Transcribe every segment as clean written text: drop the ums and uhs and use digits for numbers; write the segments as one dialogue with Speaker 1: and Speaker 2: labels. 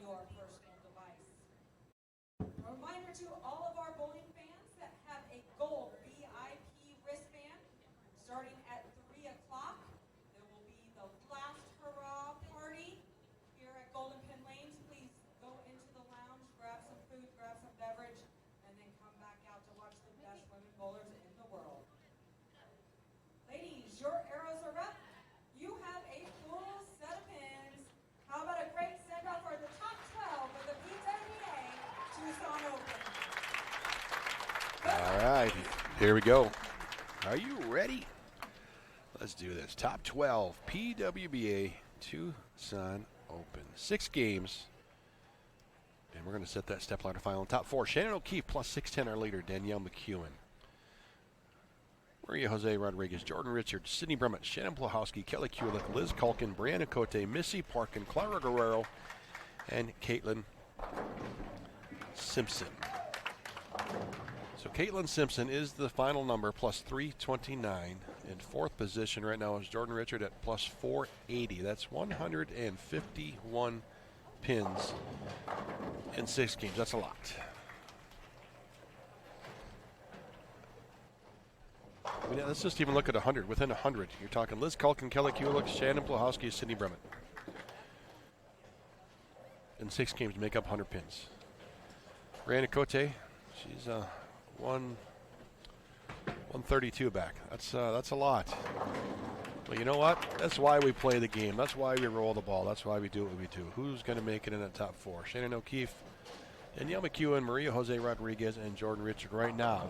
Speaker 1: Your personal device. A reminder to all of our bowling fans that have a gold VIP wristband. Starting at 3 o'clock, there will be the last hurrah party here at Golden Pin Lanes. Please go into the lounge, grab some food, grab some beverage, and then come back out to watch the best women bowlers in the world. Ladies, your arrows are up. You have a full set of pins. How about a great send-off for the top 12 of the PWBA Tucson Open?
Speaker 2: All right, here we go. Are you ready? Let's do this. Top 12 PWBA Tucson Open. 6 games. And we're going to set that step ladder final in top 4. Shannon O'Keefe plus 6'10", our leader, Danielle McEwen. Maria Jose Rodriguez, Jordan Richards, Sydney Brummett, Shannon Plahowski, Kelly Kulik, Liz Culkin, Brianna Cote, Missy Parkin, Clara Guerrero, and Caitlin Simpson. So Caitlin Simpson is the final number, plus 329. In 4th position right now is Jordan Richard at plus 480. That's 151 pins in 6 games. That's a lot. I mean, let's just even look at 100. Within 100, you're talking Liz Culkin, Kelly Kulik, Shannon Plahowski, Sydney Brummett. In 6 games to make up 100 pins. Brianna Cote, she's 132 back. That's a lot. But you know what? That's why we play the game. That's why we roll the ball. That's why we do what we do. Who's going to make it in the top 4? Shannon O'Keefe, Danielle McEwen, Maria Jose Rodriguez, and Jordan Richard right now.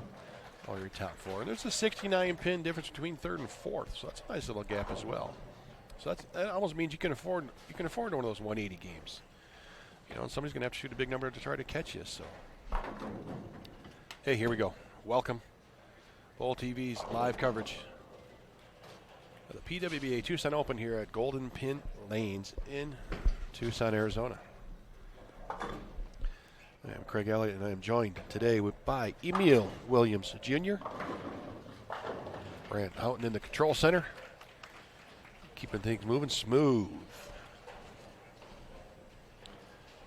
Speaker 2: All your top 4. And there's a 69 pin difference between 3rd and 4th, so that's a nice little gap as well. So that almost means you can afford one of those 180 games. You know, and somebody's gonna have to shoot a big number to try to catch you. So, hey, here we go. Welcome, Bowl TV's live coverage of the PWBA Tucson Open here at Golden Pin Lanes in Tucson, Arizona. I am Craig Elliott, and I am joined today by Emil Williams Jr. Brant Houghton in the control center, keeping things moving smooth.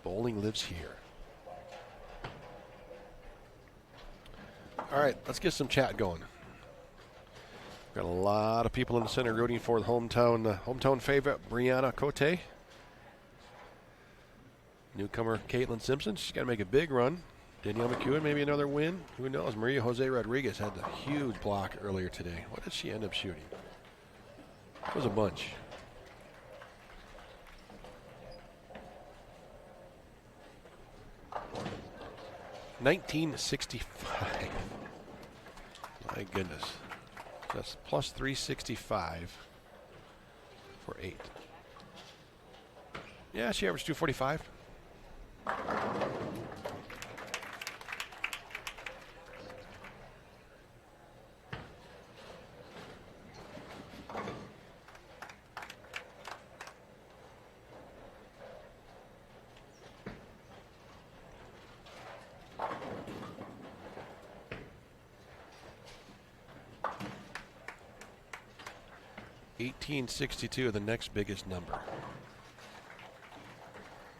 Speaker 2: Bowling lives here. All right, let's get some chat going. Got a lot of people in the center rooting for the hometown favorite, Brianna Cote. Newcomer Caitlin Simpson, she's got to make a big run. Danielle McEwen, maybe another win. Who knows? Maria Jose Rodriguez had the huge block earlier today. What did she end up shooting? It was a bunch. $19.65. My goodness. That's plus 365 for 8. Yeah, she averaged 245. $18.62, the next biggest number.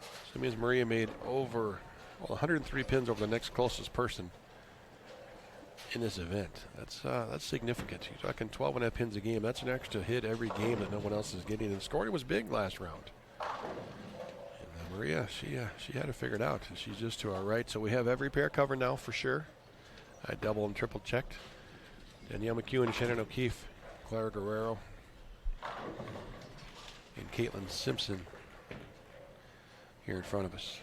Speaker 2: So it means Maria made over Well, 103 pins over the next closest person in this event. That's significant. You're talking 12.5 pins a game. That's an extra hit every game that no one else is getting. And scoring was big last round. And Maria, she had it figured out, and she's just to our right. So we have every pair covered now for sure. I double and triple checked. Danielle McEwen, Shannon O'Keefe, Clara Guerrero, and Caitlin Simpson here in front of us.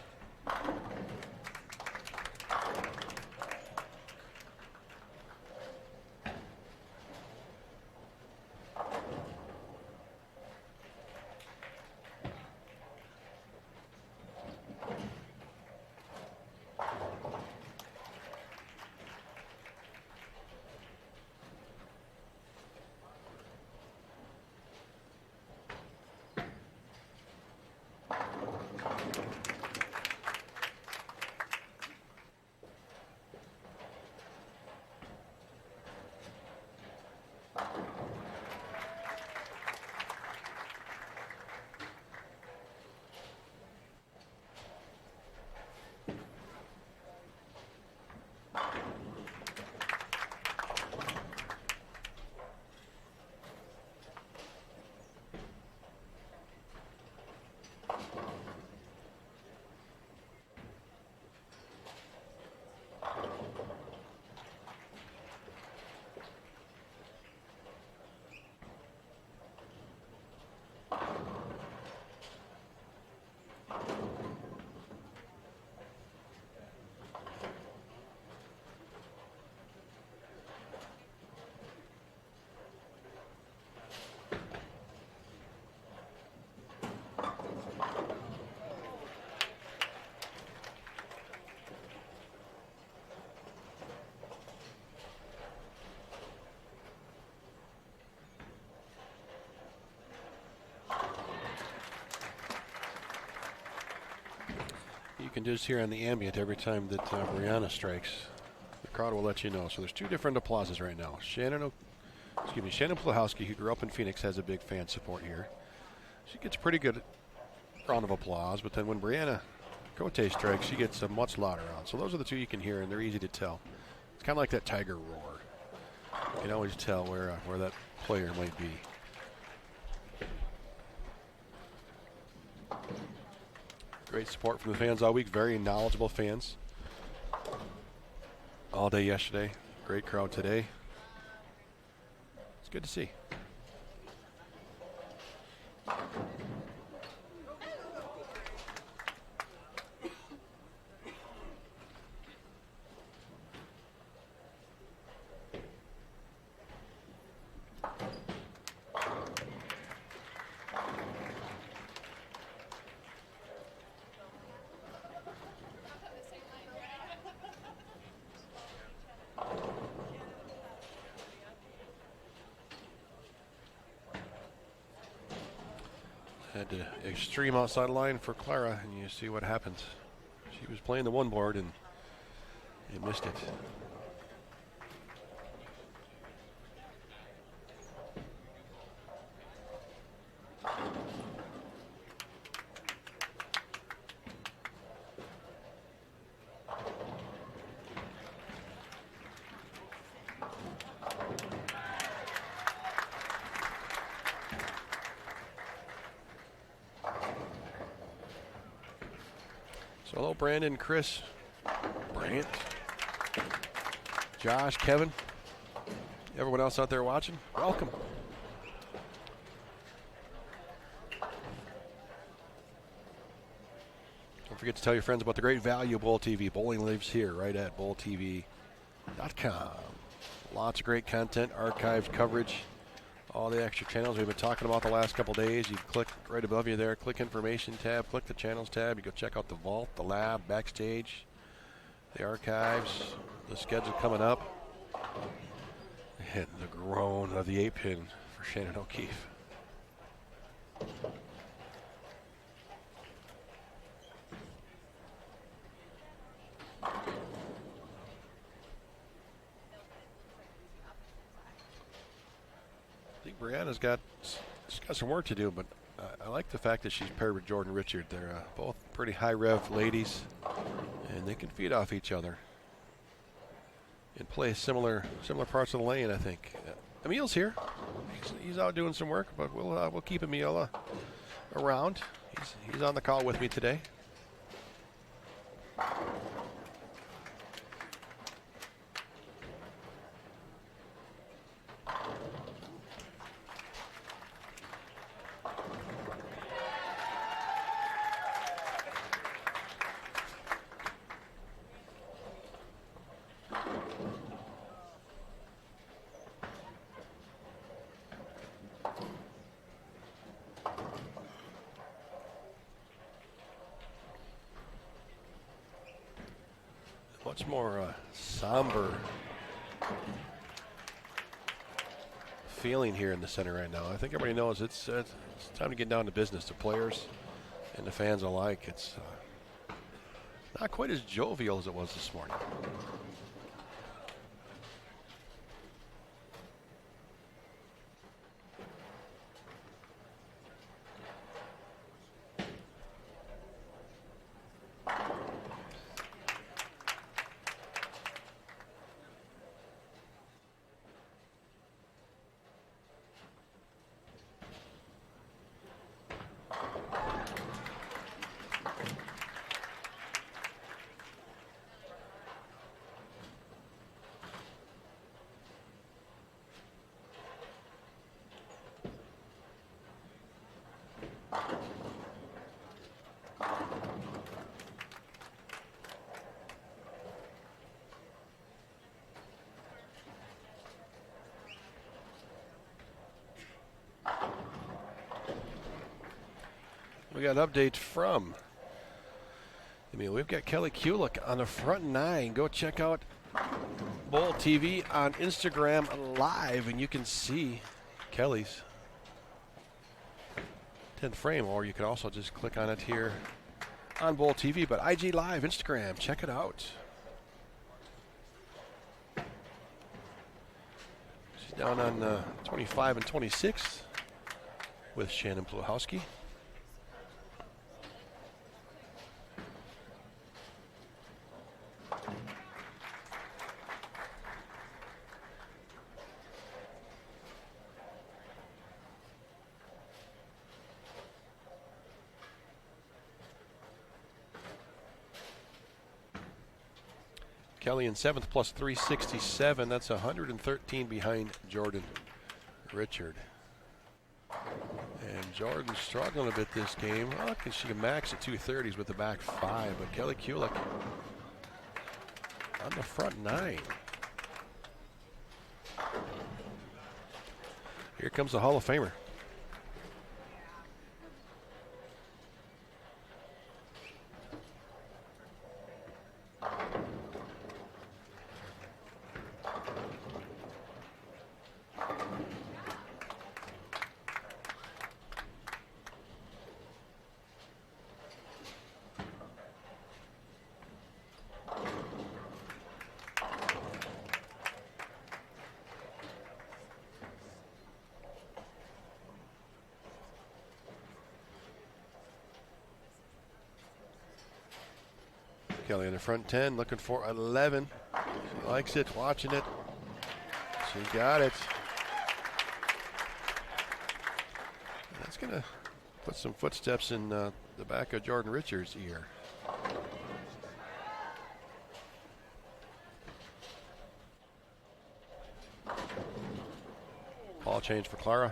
Speaker 2: You can just hear on the ambient every time that Brianna strikes. The crowd will let you know. So there's two different applauses right now. Shannon Plahowski, who grew up in Phoenix, has a big fan support here. She gets a pretty good round of applause, but then when Brianna Cote strikes, she gets a much louder round. So those are the two you can hear, and they're easy to tell. It's kind of like that Tiger roar. You can always tell where that player might be. Great support from the fans all week. Very knowledgeable fans. All day yesterday. Great crowd today. It's good to see. Had the extreme outside line for Clara, and you see what happens. She was playing the one board and missed it. So hello, Brandon, Chris, Brant, Josh, Kevin, everyone else out there watching, welcome. Don't forget to tell your friends about the great value of Bowl TV. Bowling lives here, right at bowltv.com. Lots of great content, archived coverage, all the extra channels we've been talking about the last couple days. You click right above you there, click information tab, click the channels tab. You go check out the vault, the lab, backstage, the archives, the schedule coming up. And the groan of the 8-pin for Shannon O'Keefe. I think Brianna's got some work to do, but I like the fact that she's paired with Jordan Richard. They're both pretty high rev ladies, And they can feed off each other and play similar parts of the lane, I think. Emil's here. He's out doing some work, but we'll keep Emil around. He's on the call with me today. Much more somber feeling here in the center right now. I think everybody knows it's time to get down to business. The players and the fans alike. It's not quite as jovial as it was this morning. We got an update from, we've got Kelly Kulik on the front nine. Go check out Bowl TV on Instagram Live, and you can see Kelly's 10th frame, or you can also just click on it here on Bowl TV. But IG Live, Instagram, check it out. She's down on 25 and 26 with Shannon Pluhowski. Kelly in 7th plus 367. That's 113 behind Jordan Richard. And Jordan's struggling a bit this game. Well, she can max at 230s with the back 5, but Kelly Kulik on the front 9. Here comes the Hall of Famer. Kelly in the front 10, looking for 11. She likes it, watching it. She got it. That's going to put some footsteps in the back of Jordan Richards' ear. Ball change for Clara.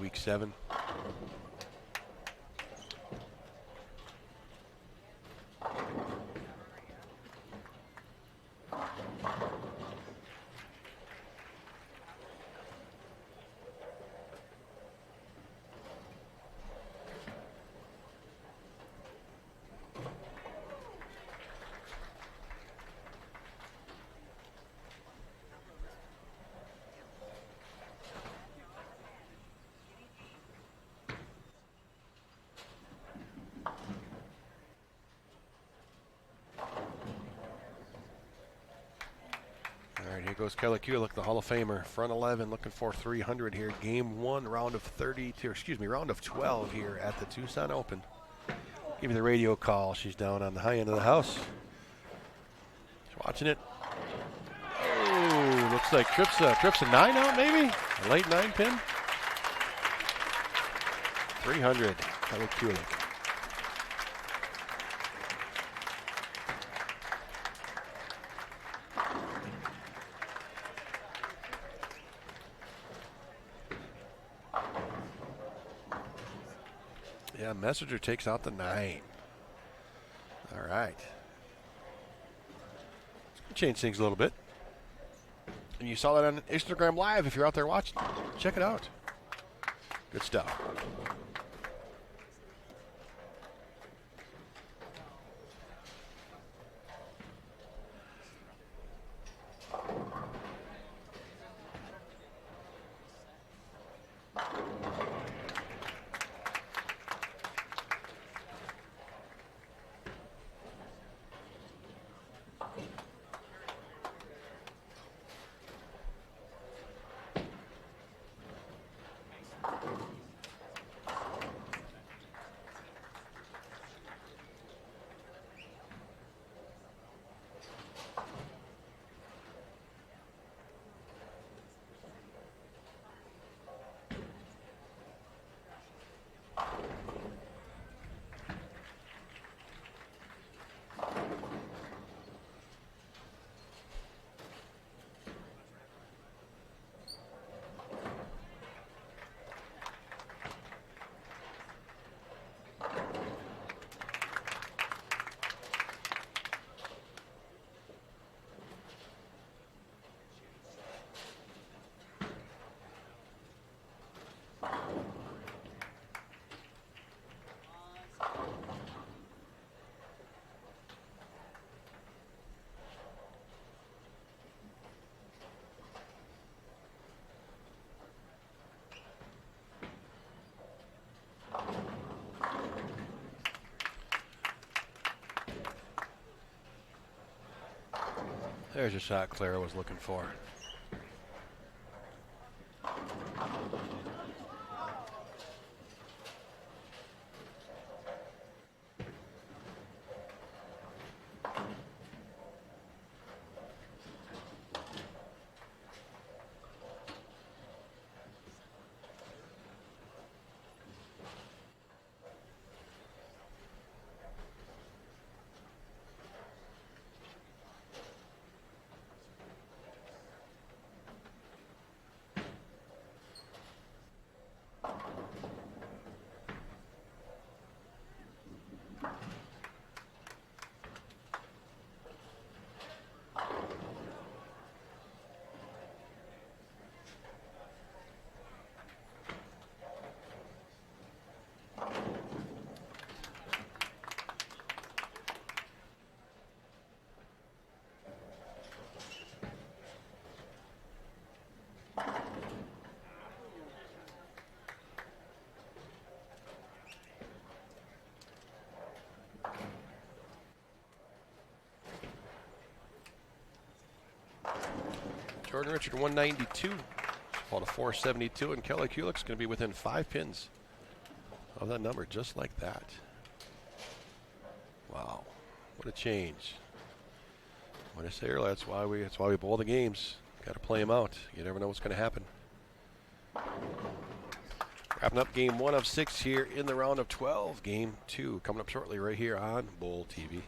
Speaker 2: Week 7. Here goes Kelly Kulik, the Hall of Famer. Front 11 looking for 300 here. Game 1, round of 12 here at the Tucson Open. Give me the radio call. She's down on the high end of the house. She's watching it. Oh, looks like trips a 9 out maybe? A late 9 pin? 300. Kelly Kulik. Yeah, Messenger takes out the 9. All right. Change things a little bit. And you saw that on Instagram Live if you're out there watching. Check it out. Good stuff. There's a shot Clara was looking for. Jordan Richard 192. Fall to 472, and Kelly Kulik's going to be within 5 pins of that number, just like that. Wow, what a change! What I say earlier, that's why we bowl the games. Got to play them out. You never know what's going to happen. Wrapping up game 1 of 6 here in the round of 12. Game 2 coming up shortly right here on Bowl TV.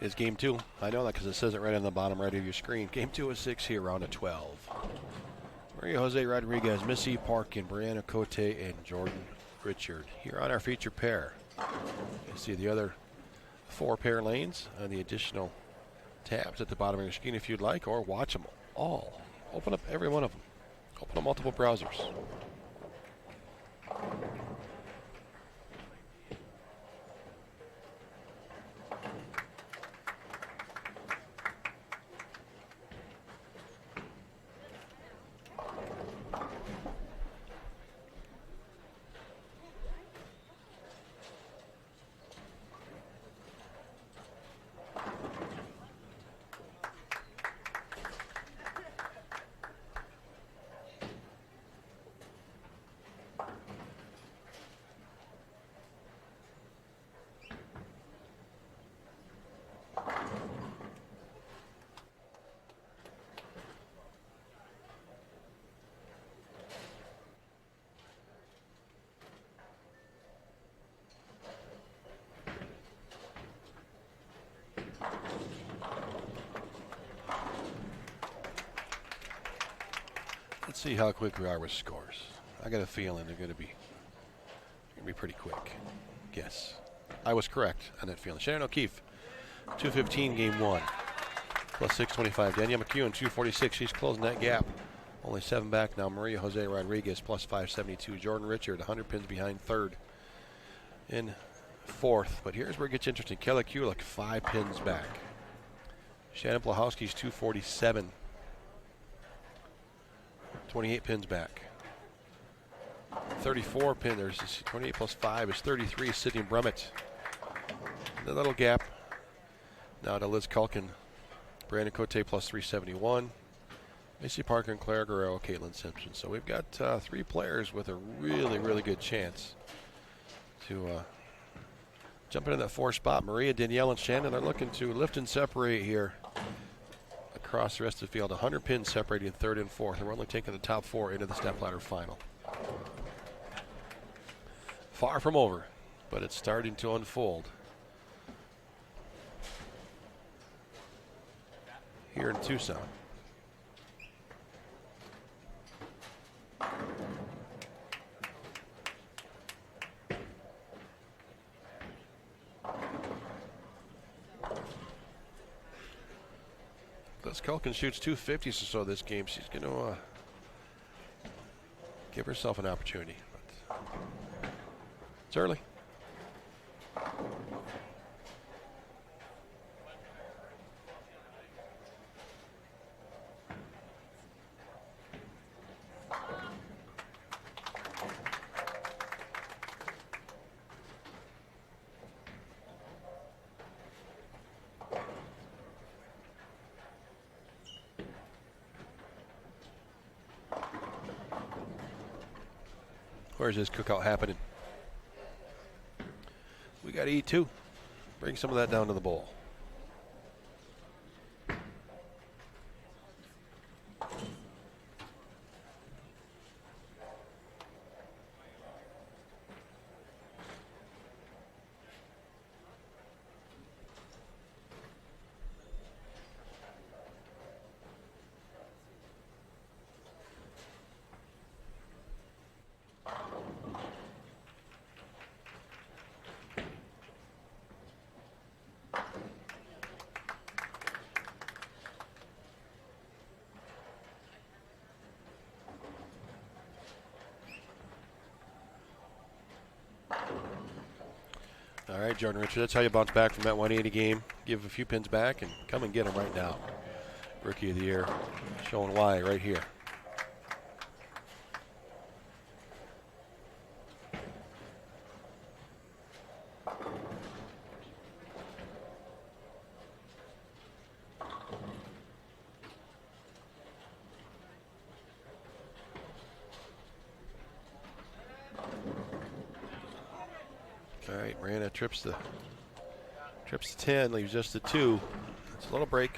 Speaker 2: is game 2. I know that because it says it right on the bottom right of your screen. Game 2 is 6 here, round of 12. Maria Jose Rodriguez, Missy Parkin, Brianna Cote, and Jordan Richard here on our feature pair. You see the other 4 pair lanes and the additional tabs at the bottom of your screen if you'd like, or watch them all. Open up every one of them. Open up multiple browsers. Let's see how quick we are with scores. I got a feeling they're going to be pretty quick. Yes, I was correct on that feeling. Shannon O'Keefe, 2:15 game 1, plus 625. Danielle McEwen, 2:46. She's closing that gap. Only 7 back now. Maria Jose Rodriguez, plus 572. Jordan Richard, 100 pins behind third in fourth. But here's where it gets interesting. Kelly Kulik, 5 pins back. Shannon Blahowski's 2:47. 28 pins back. 34 pin. There's 28 plus 5 is 33. Sydney Brummett. The little gap now to Liz Culkin. Brandon Cote plus 371. Macy Parker and Claire Guerrero, Caitlin Simpson. So we've got 3 players with a really, really good chance to jump into that 4th spot. Maria, Danielle, and Shannon are looking to lift and separate here across the rest of the field. 100 pins separating 3rd and 4th. And we're only taking the top 4 into the stepladder final. Far from over, but it's starting to unfold here in Tucson. Liz Culkin shoots 250s or so this game. She's going to give herself an opportunity. But it's early. Where's this cookout happening? We got to eat too. Bring some of that down to the bowl. All right, Jordan Richard, that's how you bounce back from that 180 game. Give a few pins back and come and get them right now. Rookie of the Year, showing why right here. All right, Miranda trips the 10, leaves just the 2. It's a little break.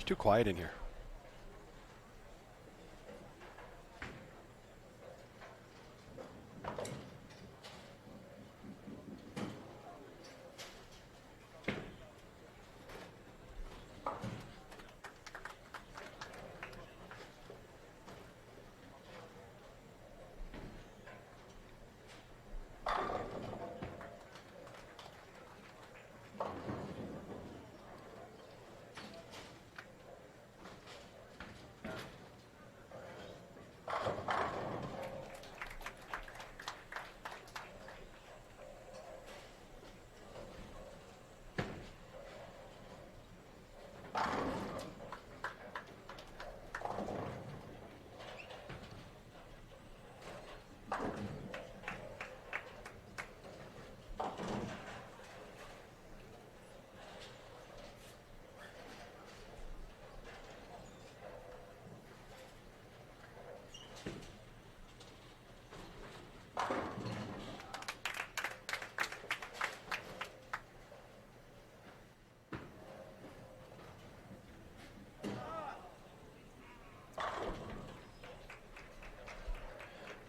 Speaker 2: It's too quiet in here.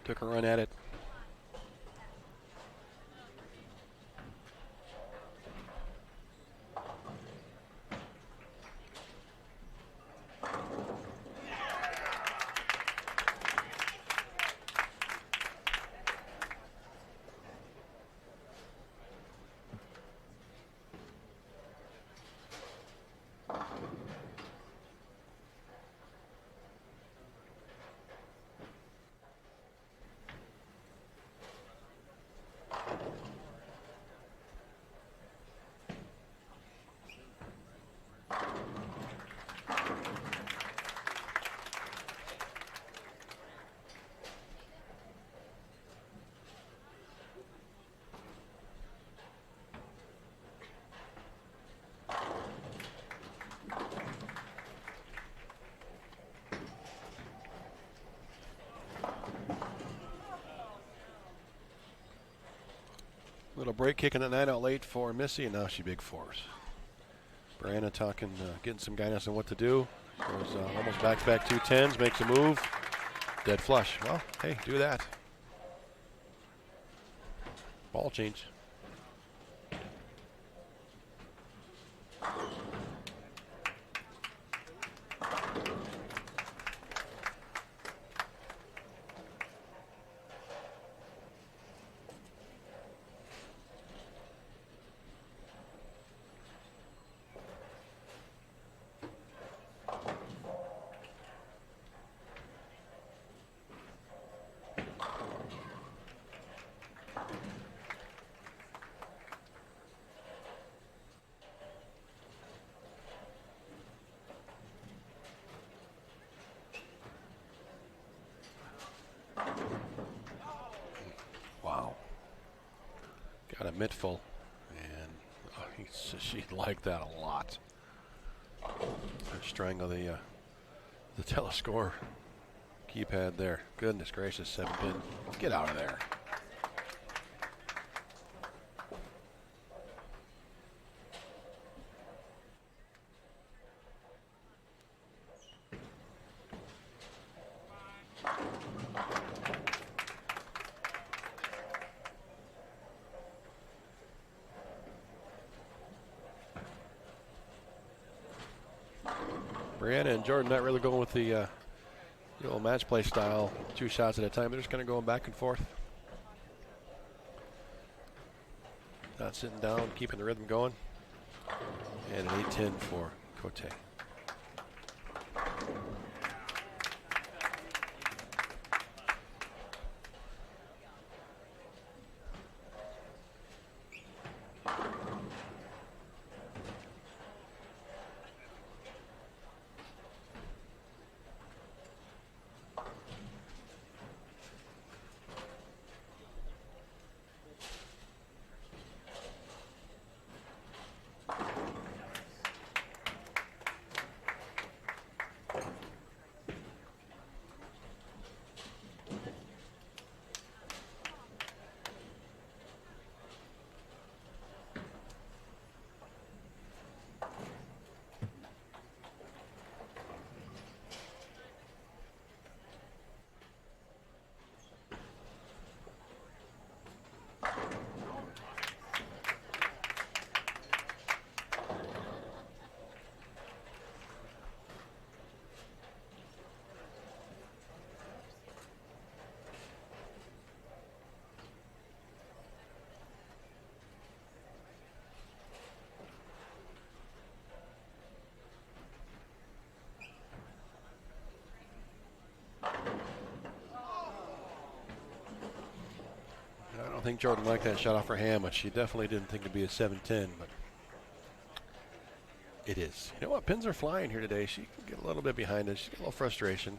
Speaker 2: Took a run at it. Little break, kicking the 9 out late for Missy, and now she big fours. Brianna talking, getting some guidance on what to do. Goes almost back-to-back 2-10s, makes a move. Dead flush. Well, hey, do that. Ball change. Wow. Got a mittful, and she liked that a lot. Strangle the telescore keypad there. Goodness gracious, 7-pin. Get out of there. Brianna and Jordan not really going with the old match play style, 2 shots at a time. They're just kind of going back and forth. Not sitting down, keeping the rhythm going. And an 8-10 for Cote. think Jordan liked that shot off her hand, but she definitely didn't think it'd be a 7-10, but it is. You know what? Pins are flying here today. She can get a little bit behind it. She's got a little frustration.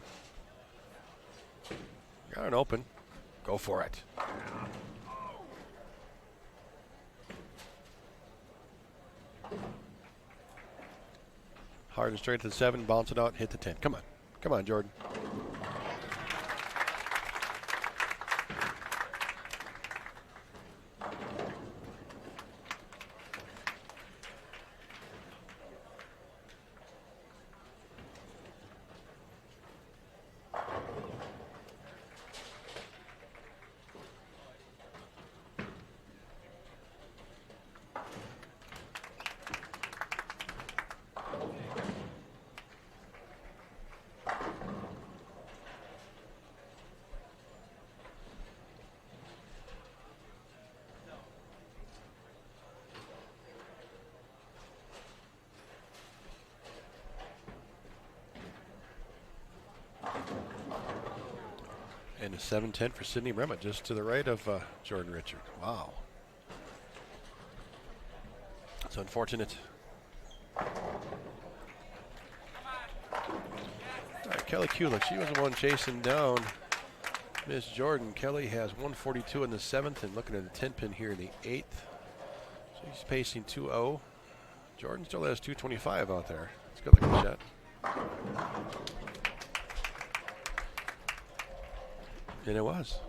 Speaker 2: Got an open. Go for it. Hard and straight to the 7, bounce it out, hit the 10. Come on. Come on, Jordan. And a 7-10 for Sydney Bremet, just to the right of Jordan Richard. Wow. It's unfortunate. All right, Kelly Kulik, she was the one chasing down Miss Jordan. Kelly has 142 in the 7th and looking at a 10 pin here in the 8th. So he's pacing 2-0. Jordan still has 225 out there. It's a good looking shot. And it was.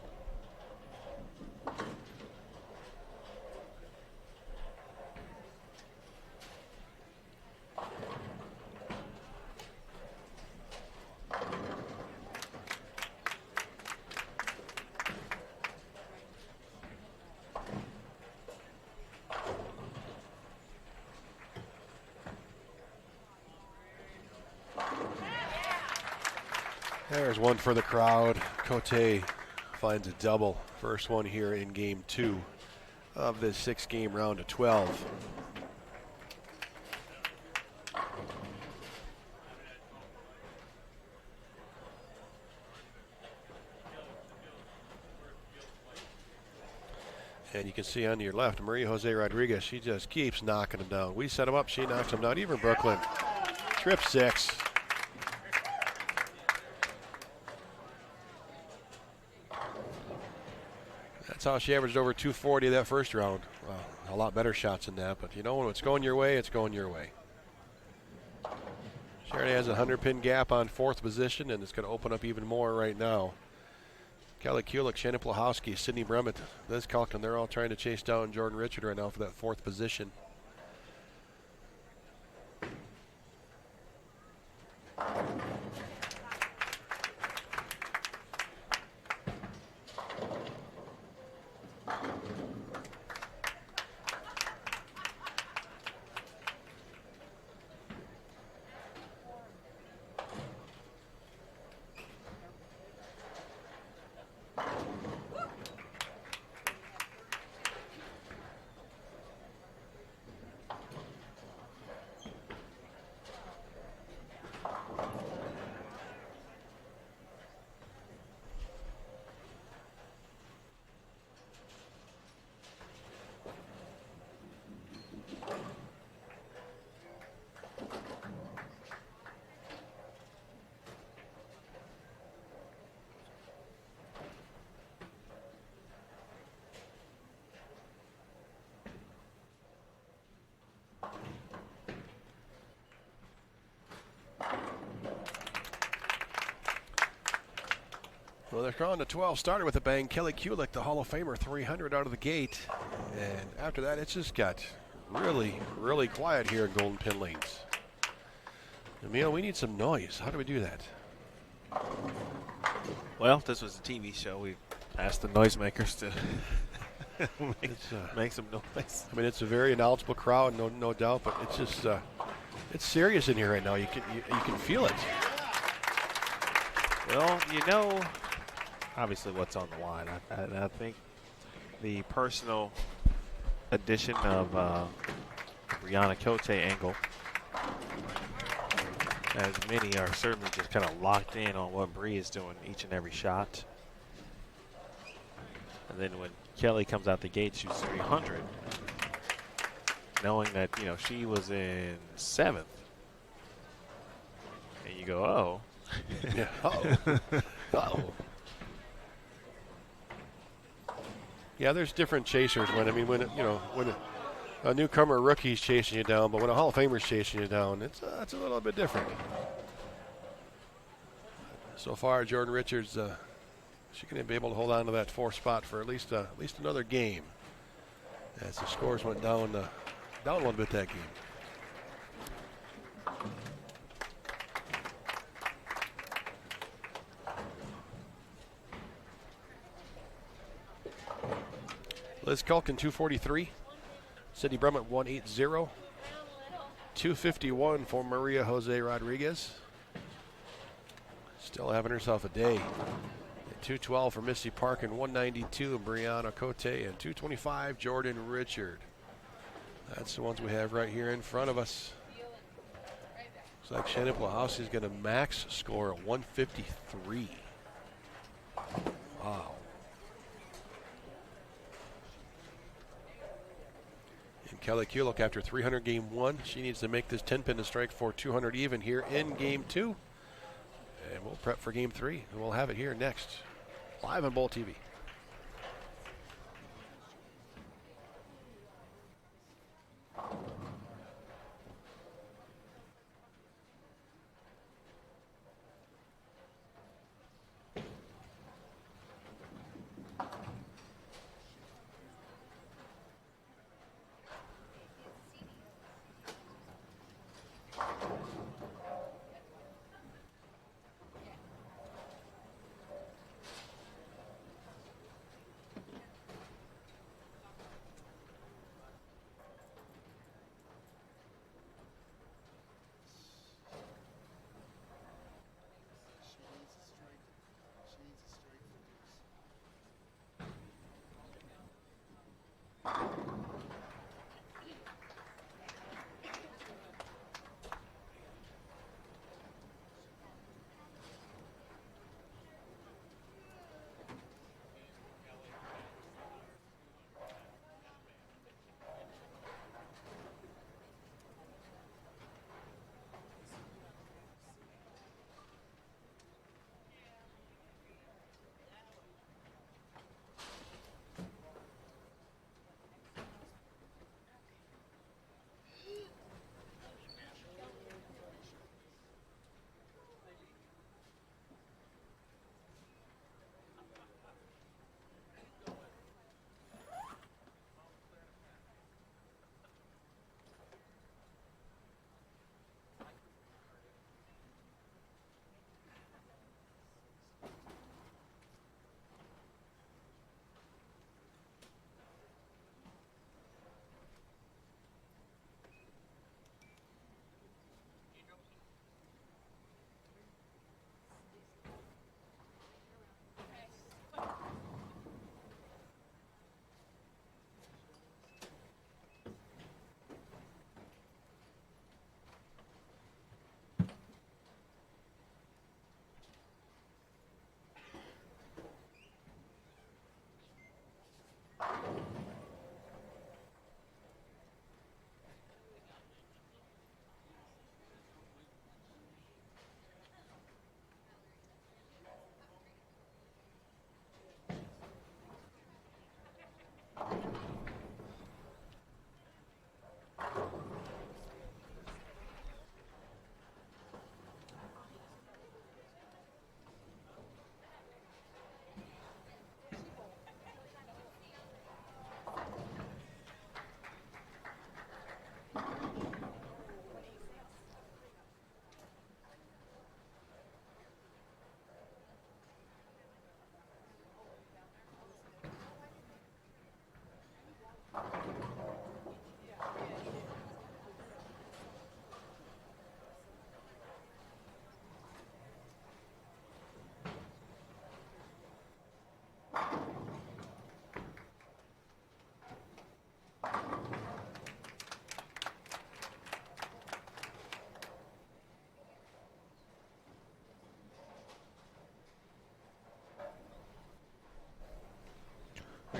Speaker 2: There's one for the crowd. Cote finds a double. First one here in game 2 of this 6-game round of 12. And you can see on your left, Maria Jose Rodriguez, she just keeps knocking them down. We set them up, she knocks them down. Even Brooklyn, trip 6. That's how she averaged over 240 that first round. Well, a lot better shots than that, but you know, when it's going your way, it's going your way. She already has a 100-pin gap on 4th position, and it's going to open up even more right now. Kelly Kulik, Shannon Plahowski, Sydney Bremet, Liz Calkin, they're all trying to chase down Jordan Richard right now for that 4th position. Well, they're drawing the 12. Started with a bang. Kelly Kulik, the Hall of Famer, 300 out of the gate. And after that, it's just got really, really quiet here in Golden Pin Lanes. Emil, we need some noise. How do we do that?
Speaker 3: Well, this was a TV show. We asked the noisemakers to make some noise.
Speaker 2: I mean, it's a very knowledgeable crowd, no doubt, but it's just it's serious in here right now. You can feel it.
Speaker 3: Well, you know, obviously what's on the line. I think the personal addition of Brianna Cote Angle, as many are certainly just kind of locked in on what Bree is doing each and every shot. And then when Kelly comes out the gate, shoots 300, knowing that, you know, she was in 7th. And you go, oh.
Speaker 2: Yeah. Uh-oh. Uh-oh. Yeah, there's different chasers when a newcomer rookie's chasing you down, but when a Hall of Famer's chasing you down, it's a little bit different. So far, Jordan Richards, she's going to be able to hold on to that 4th spot for at least another game, as the scores went down a little bit that game. Liz Culkin, 243. Cindy Brummett, 180. 251 for Maria Jose Rodriguez. Still having herself a day. And 212 for Missy Parkin, 192 Brianna Cote, and 225 Jordan Richard. That's the ones we have right here in front of us. Looks like Shannon Plahowski is going to max score at 153. Wow. And Kelly Kulik, after 300 game 1, she needs to make this 10-pin to strike for 200 even here in game 2. And we'll prep for game 3, and we'll have it here next, live on Bowl TV.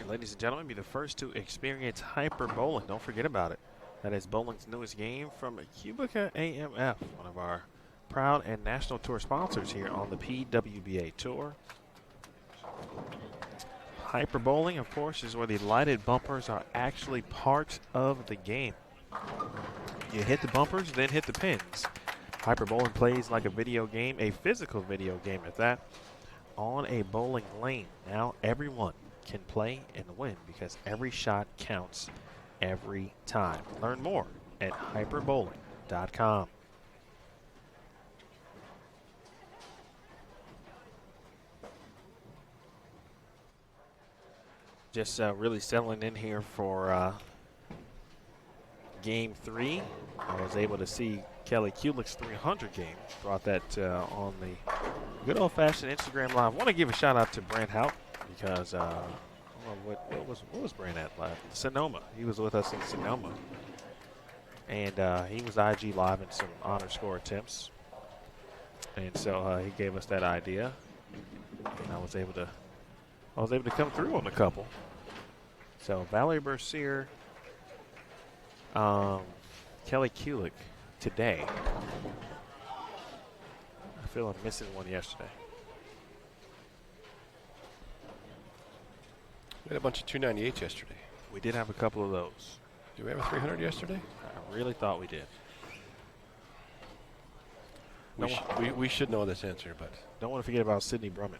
Speaker 3: ladies and gentlemen, be the first to experience Hyper Bowling. Don't forget about it. That is bowling's newest game from Cubica AMF, one of our proud and national tour sponsors here on the PWBA Tour. Hyper Bowling, of course, is where the lighted bumpers are actually part of the game. You hit the bumpers, then hit the pins. Hyper Bowling plays like a video game, a physical video game at that, on a bowling lane. Now everyone can play and win because every shot counts every time. Learn more at hyperbowling.com. Just really settling in here for Game 3. I was able to see Kelly Kulick's 300 game. Brought that on the good old-fashioned Instagram Live. I want to give a shout-out to Brent Hout because I don't know what was Brent at live? Sonoma. He was with us in Sonoma. And he was IG Live in some honor score attempts. And so he gave us that idea. And I was able to come through on a couple. So Valerie Bercier, Kelly Kulick today. I feel I'm missing one yesterday.
Speaker 2: We had a bunch of 298s yesterday.
Speaker 3: We did have a couple of those.
Speaker 2: Did we have a 300 yesterday?
Speaker 3: I really thought we did.
Speaker 2: We should know this answer, but
Speaker 3: Don't want to forget about Sydney Brummett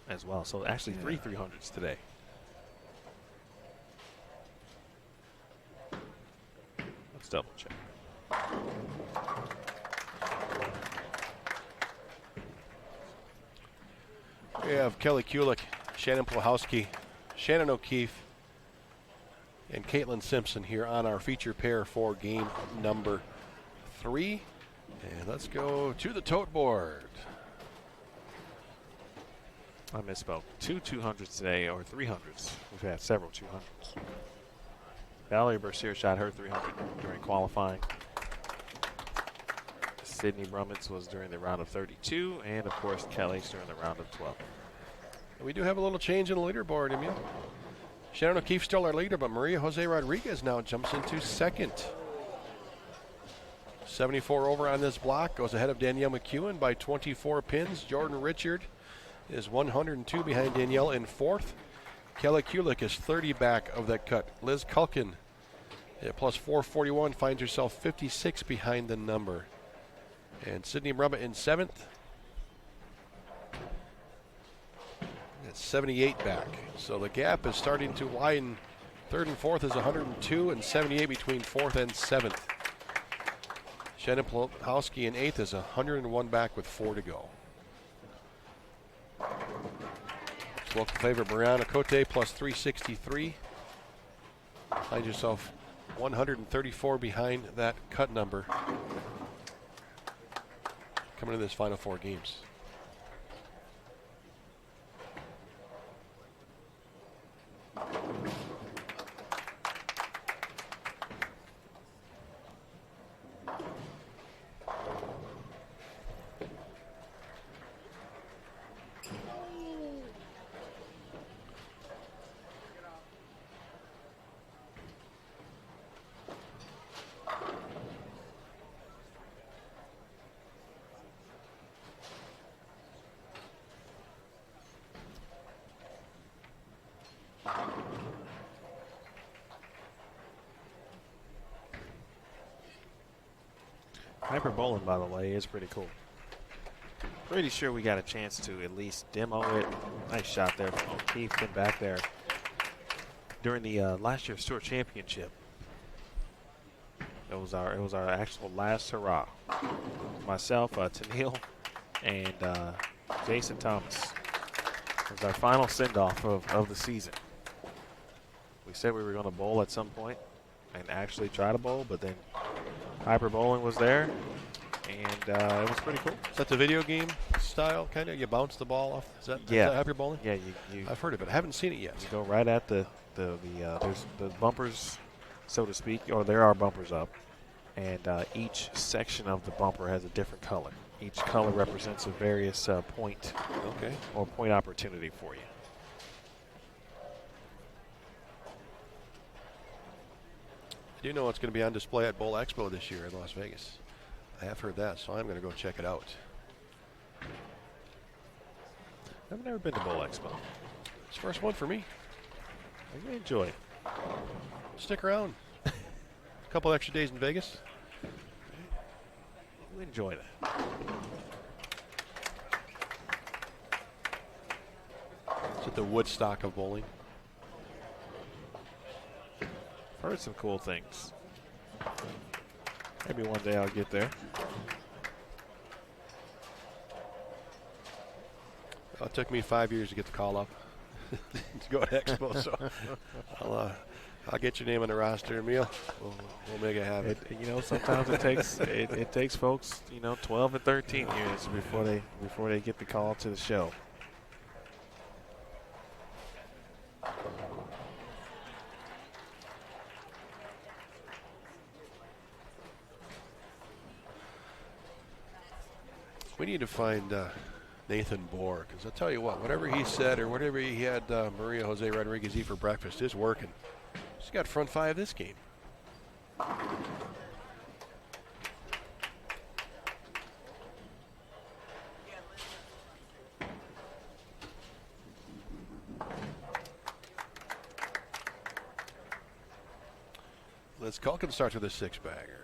Speaker 3: as well. So actually three 300s today. Let's double check.
Speaker 2: we have Kelly Kulick, Shannon Plahowski, Shannon O'Keefe, and Caitlin Simpson here on our feature pair for game number 3. And let's go to the tote board.
Speaker 3: I misspoke. Two 200s today, or 300s. We've had several 200s. Valerie Bercier shot her 300 during qualifying. Sydney Brummett's was during the round of 32, and of course Kelly's during the round of 12.
Speaker 2: We do have a little change in the leaderboard, Emil. Shannon O'Keefe still our leader, but Maria Jose Rodriguez now jumps into second. 74 over on this block, goes ahead of Danielle McEwen by 24 pins. Jordan Richard is 102 behind Danielle in fourth. Kelly Kulick is 30 back of that cut. Liz Culkin at plus 441 finds herself 56 behind the number. And Sydney Brummett in seventh. At 78 back. So the gap is starting to widen. Third and fourth is 102 and 78 between fourth and seventh. Shannon Plahowski in eighth is 101 back with 4 to go. Local favorite Mariana Cote plus 363. Find yourself 134 behind that cut number coming into this final 4 games.
Speaker 3: Hyper Bowling, by the way, is pretty cool. Pretty sure we got a chance to at least demo it. Nice shot there from O'Keefe, been back there during the last year's Tour Championship. It was our actual last hurrah. Myself, Tennille, and Jason Thomas. It was our final send-off of the season. We said we were going to bowl at some point and actually try to bowl, but then Hyper Bowling was there, and it was pretty cool.
Speaker 2: Is that the video game style, kind of? You bounce the ball off? Is that Hyper Bowling?
Speaker 3: Yeah, you
Speaker 2: I've heard of it. I haven't seen it yet.
Speaker 3: You go right at there's the bumpers, so to speak, or there are bumpers up, and each section of the bumper has a different color. Each color represents a various point or point opportunity for you.
Speaker 2: I do know it's going to be on display at Bowl Expo this year in Las Vegas. I have heard that, so I'm going to go check it out.
Speaker 3: I've never been to Bowl Expo.
Speaker 2: It's the first one for me.
Speaker 3: I really enjoy it.
Speaker 2: Stick around. A couple extra days in Vegas.
Speaker 3: You enjoy that.
Speaker 2: It's at the Woodstock of bowling.
Speaker 3: Heard some cool things. Maybe one day I'll get there.
Speaker 2: It took me 5 years to get the call up to go to Expo, so I'll get your name on the roster, Emil. We'll make it happen.
Speaker 3: Sometimes it takes folks 12 and 13 years before they get the call to the show.
Speaker 2: We need to find Nathan Bohr, because I'll tell you what, whatever he said or whatever he had Maria Jose Rodriguez eat for breakfast is working. She's got front five this game. Liz Culkin starts with a six-bagger.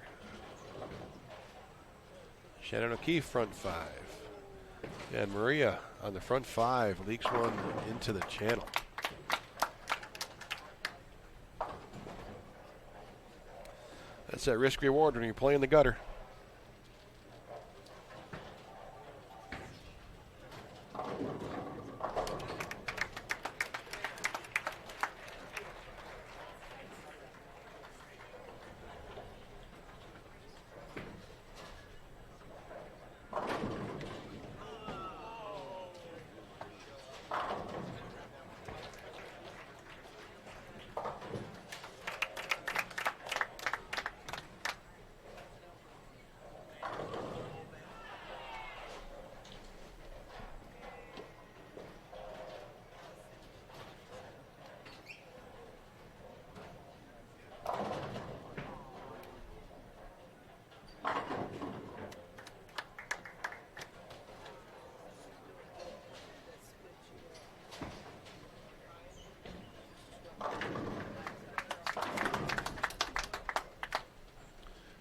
Speaker 2: Shannon O'Keefe, front five. And Maria on the front five leaks one into the channel. That's that risk reward when you're playing the gutter.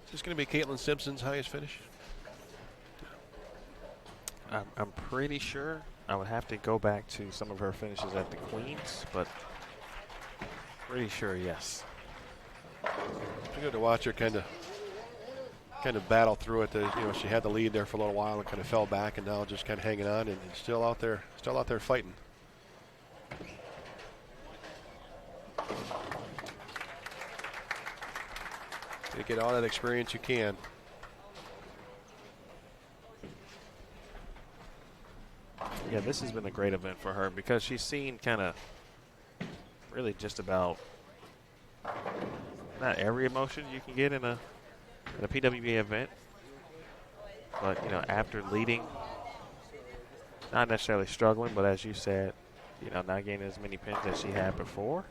Speaker 2: Is this going to be Caitlin Simpson's highest finish?
Speaker 3: I'm pretty sure. I would have to go back to some of her finishes at the Queens, but pretty sure, yes.
Speaker 2: It's good to watch her kind of battle through it. She had the lead there for a little while and kind of fell back, and now just kind of hanging on and still out there fighting. To get all that experience you can.
Speaker 3: Yeah, this has been a great event for her because she's seen kind of really just about not every emotion you can get in a PWBA event. But, after leading, not necessarily struggling, but as you said, not getting as many pins as she had before,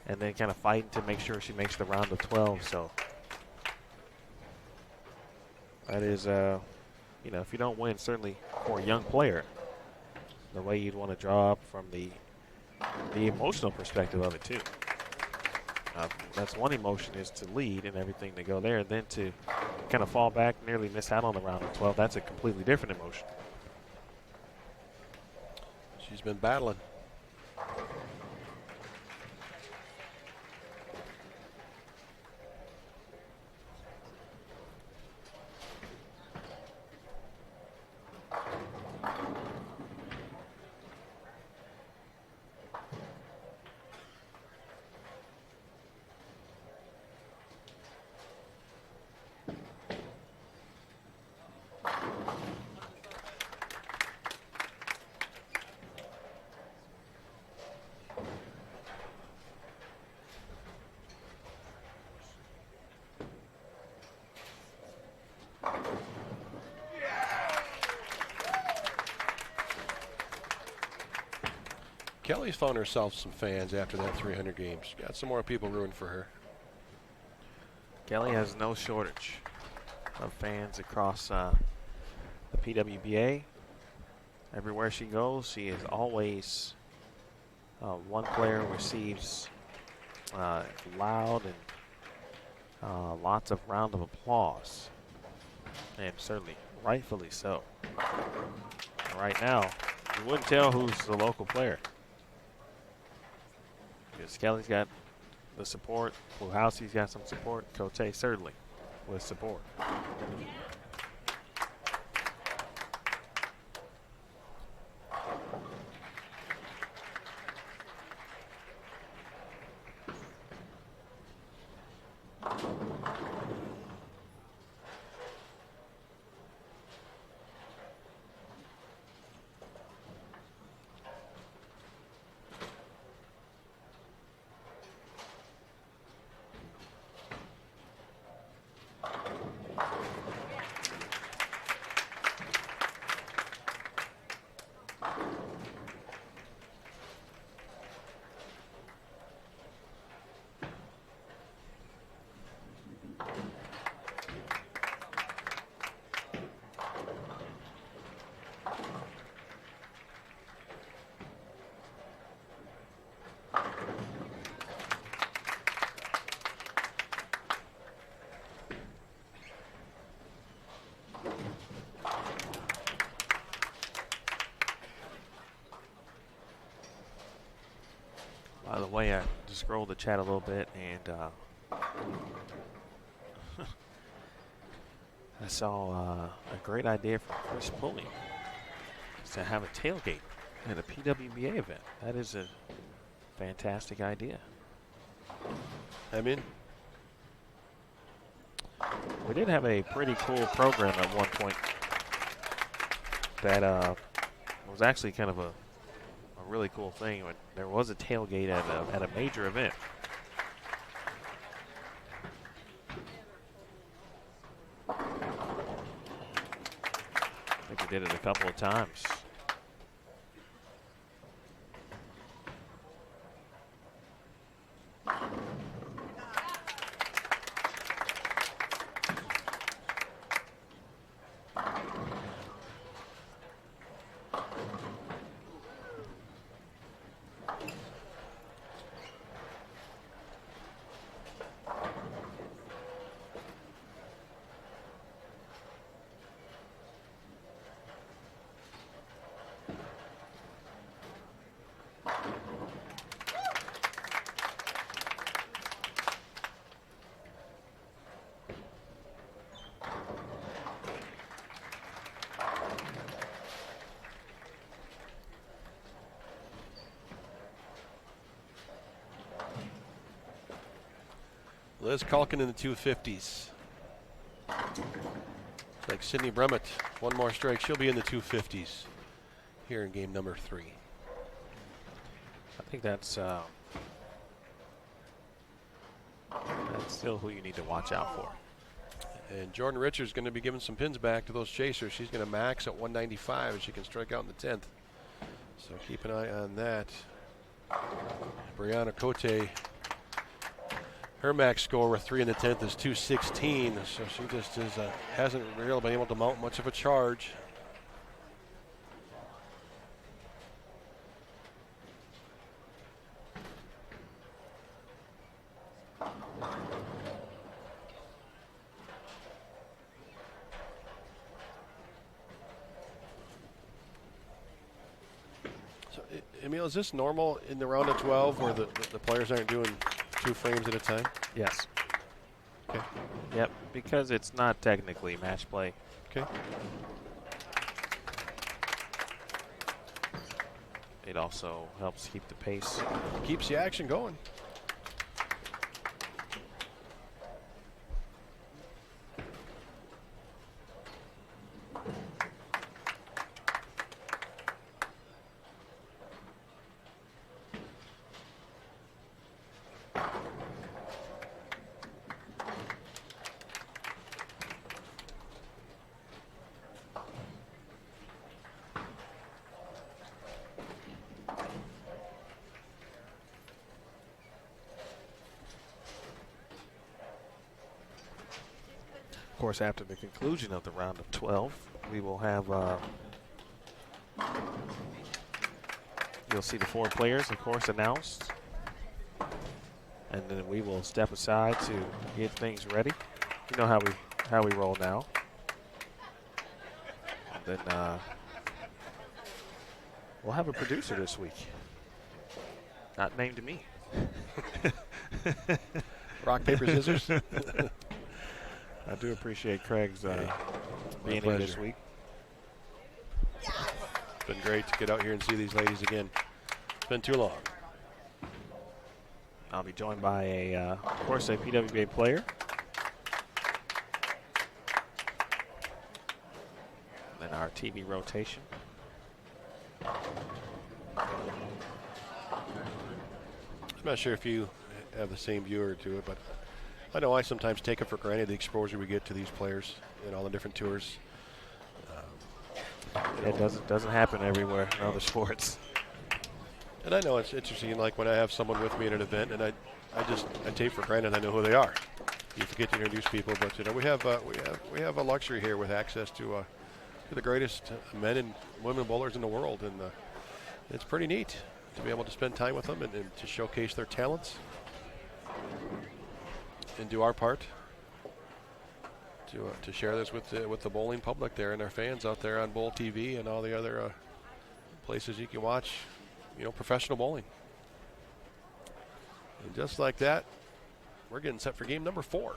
Speaker 3: and then kind of fighting to make sure she makes the round of 12. So that is, if you don't win, certainly for a young player, the way you'd want to draw up from the emotional perspective of it too. That's one emotion, is to lead and everything to go there, and then to kind of fall back, nearly miss out on the round of 12. That's a completely different emotion.
Speaker 2: She's been battling. Kelly's found herself some fans after that 300 games. Got some more people rooting for her.
Speaker 3: Kelly has no shortage of fans across the PWBA. Everywhere she goes, she is always one player receives loud and lots of round of applause, and certainly rightfully so. Right now, you wouldn't tell who's the local player because Kelly's got the support. Puhalski's got some support. Cote certainly with support. By the way, I just scrolled the chat a little bit, and I saw a great idea from Chris Pulley to have a tailgate at a PWBA event. That is a fantastic idea.
Speaker 2: I'm in.
Speaker 3: We did have a pretty cool program at one point that was actually kind of a really cool thing. When there was a tailgate at a major event. I think we did it a couple of times.
Speaker 2: Liz Culkin in the 250s. Like Sydney Brummett, one more strike. She'll be in the 250s here in game number 3.
Speaker 3: I think that's still who you need to watch out for.
Speaker 2: And Jordan Richards going to be giving some pins back to those chasers. She's going to max at 195 and she can strike out in the 10th. So keep an eye on that. Brianna Cote, her max score with 3 in the 10th is 216. So she just hasn't really been able to mount much of a charge. Emil, is this normal in the round of 12 where the players aren't doing 2 frames at a time?
Speaker 3: Yes.
Speaker 2: Okay.
Speaker 3: Yep, because it's not technically match play.
Speaker 2: Okay.
Speaker 3: It also helps keep the pace.
Speaker 2: Keeps the action going.
Speaker 3: Of course, after the conclusion of the round of 12, we will have, you'll see the 4 players, of course, announced. And then we will step aside to get things ready. You know how we roll now. And then we'll have a producer this week. Not named me.
Speaker 2: Rock, paper, scissors.
Speaker 3: I do appreciate Craig's being here this week.
Speaker 2: It's been great to get out here and see these ladies again. It's been too long.
Speaker 3: I'll be joined by of course, a PWBA player. And then our TV rotation.
Speaker 2: I'm not sure if you have the same viewer to it, but I know I sometimes take it for granted the exposure we get to these players in all the different tours.
Speaker 3: It doesn't happen everywhere in other sports.
Speaker 2: And I know it's interesting, like when I have someone with me at an event, and I take for granted I know who they are. You forget to introduce people, but we have a luxury here with access to the greatest men and women bowlers in the world, and it's pretty neat to be able to spend time with them and to showcase their talents and do our part to share this with the bowling public there and our fans out there on Bowl TV and all the other places you can watch, professional bowling. And just like that, we're getting set for game number 4.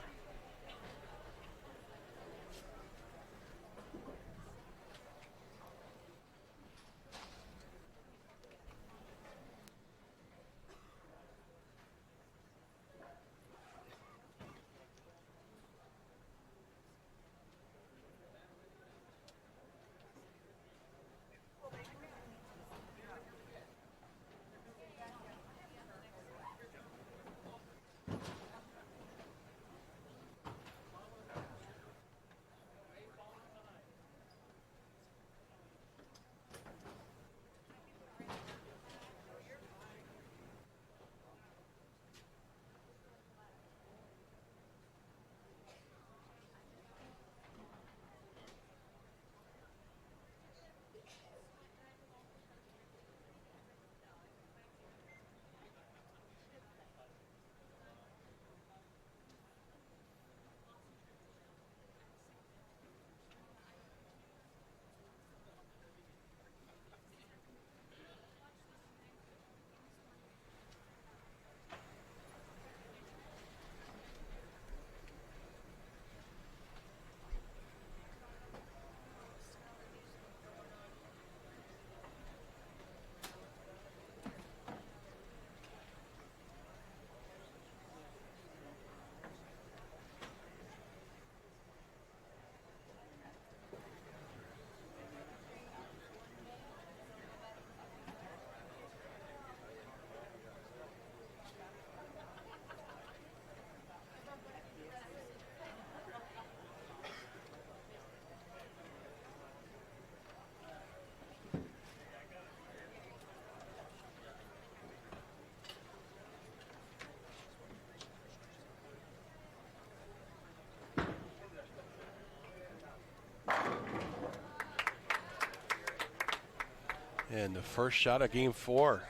Speaker 2: And the first shot of game 4.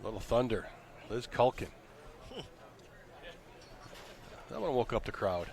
Speaker 2: Little Thunder. Liz Culkin. That one woke up the crowd.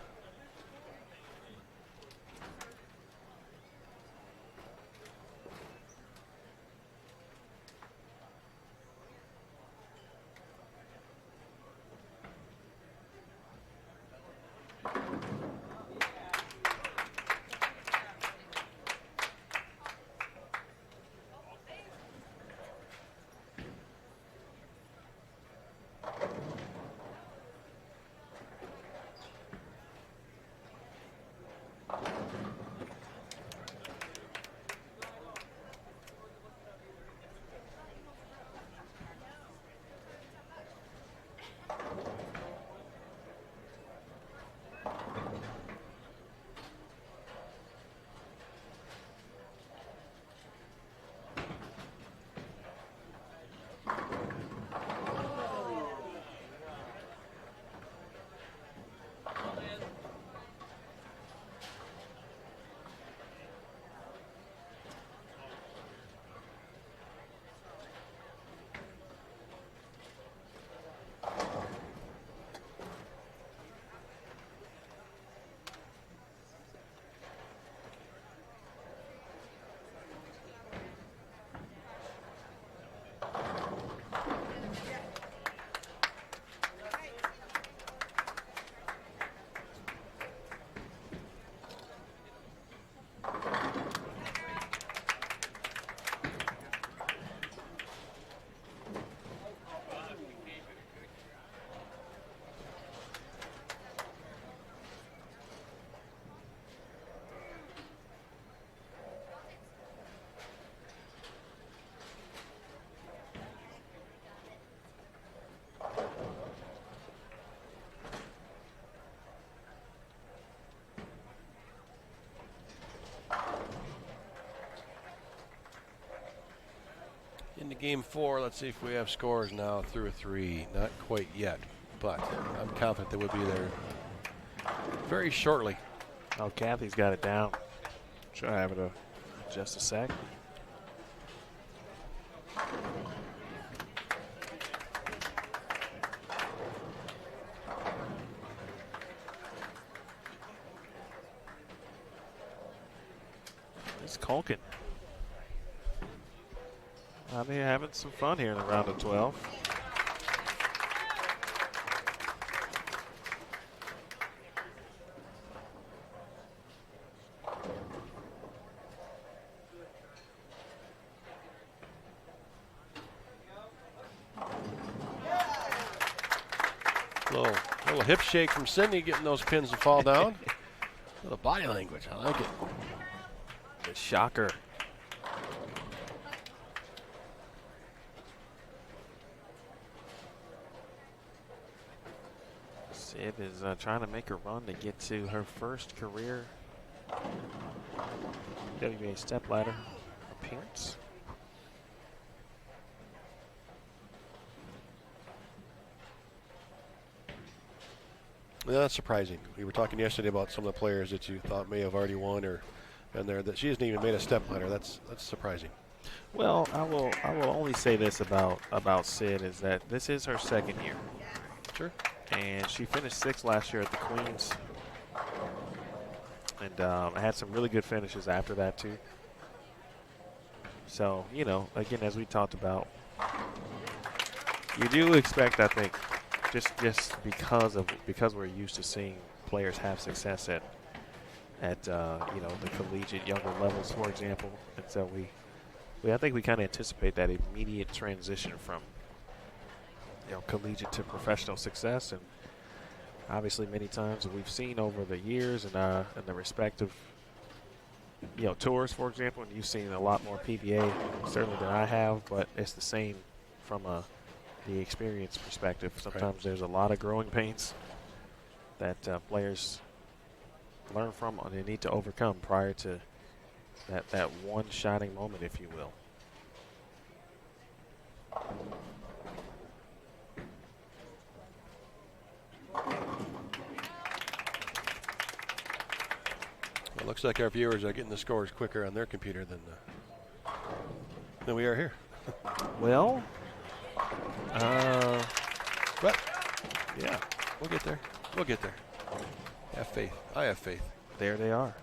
Speaker 2: Into game 4, let's see if we have scores now through a 3. Not quite yet, but I'm confident they will be there very shortly.
Speaker 3: Oh, Kathy's got it down. Try to have it just a sec. It's Culkin. They're having some fun here in the round of 12.
Speaker 2: Little hip shake from Sydney, getting those pins to fall down. Little body language, I like it.
Speaker 3: The shocker. Sid is trying to make a run to get to her first career PWBA stepladder appearance.
Speaker 2: Yeah, that's surprising. We were talking yesterday about some of the players that you thought may have already won or been there. That she hasn't even made a step ladder. That's surprising.
Speaker 3: Well, I will only say this about Sid is that this is her second year.
Speaker 2: Sure.
Speaker 3: And she finished 6th last year at the Queens. And had some really good finishes after that too. So, you know, again, as we talked about, you do expect, I think, just because we're used to seeing players have success at you know, the collegiate younger levels, for example, and so I think we kind of anticipate that immediate transition from, you know, collegiate to professional success. And obviously many times we've seen over the years and the respective, you know, tours, for example, and you've seen a lot more PBA certainly than I have, but it's the same from the experience perspective. Sometimes there's a lot of growing pains that players learn from and they need to overcome prior to that one shining moment, if you will.
Speaker 2: It looks like our viewers are getting the scores quicker on their computer than we are here.
Speaker 3: Well,
Speaker 2: but
Speaker 3: yeah,
Speaker 2: we'll get there. We'll get there. Have faith. I have faith.
Speaker 3: There they are.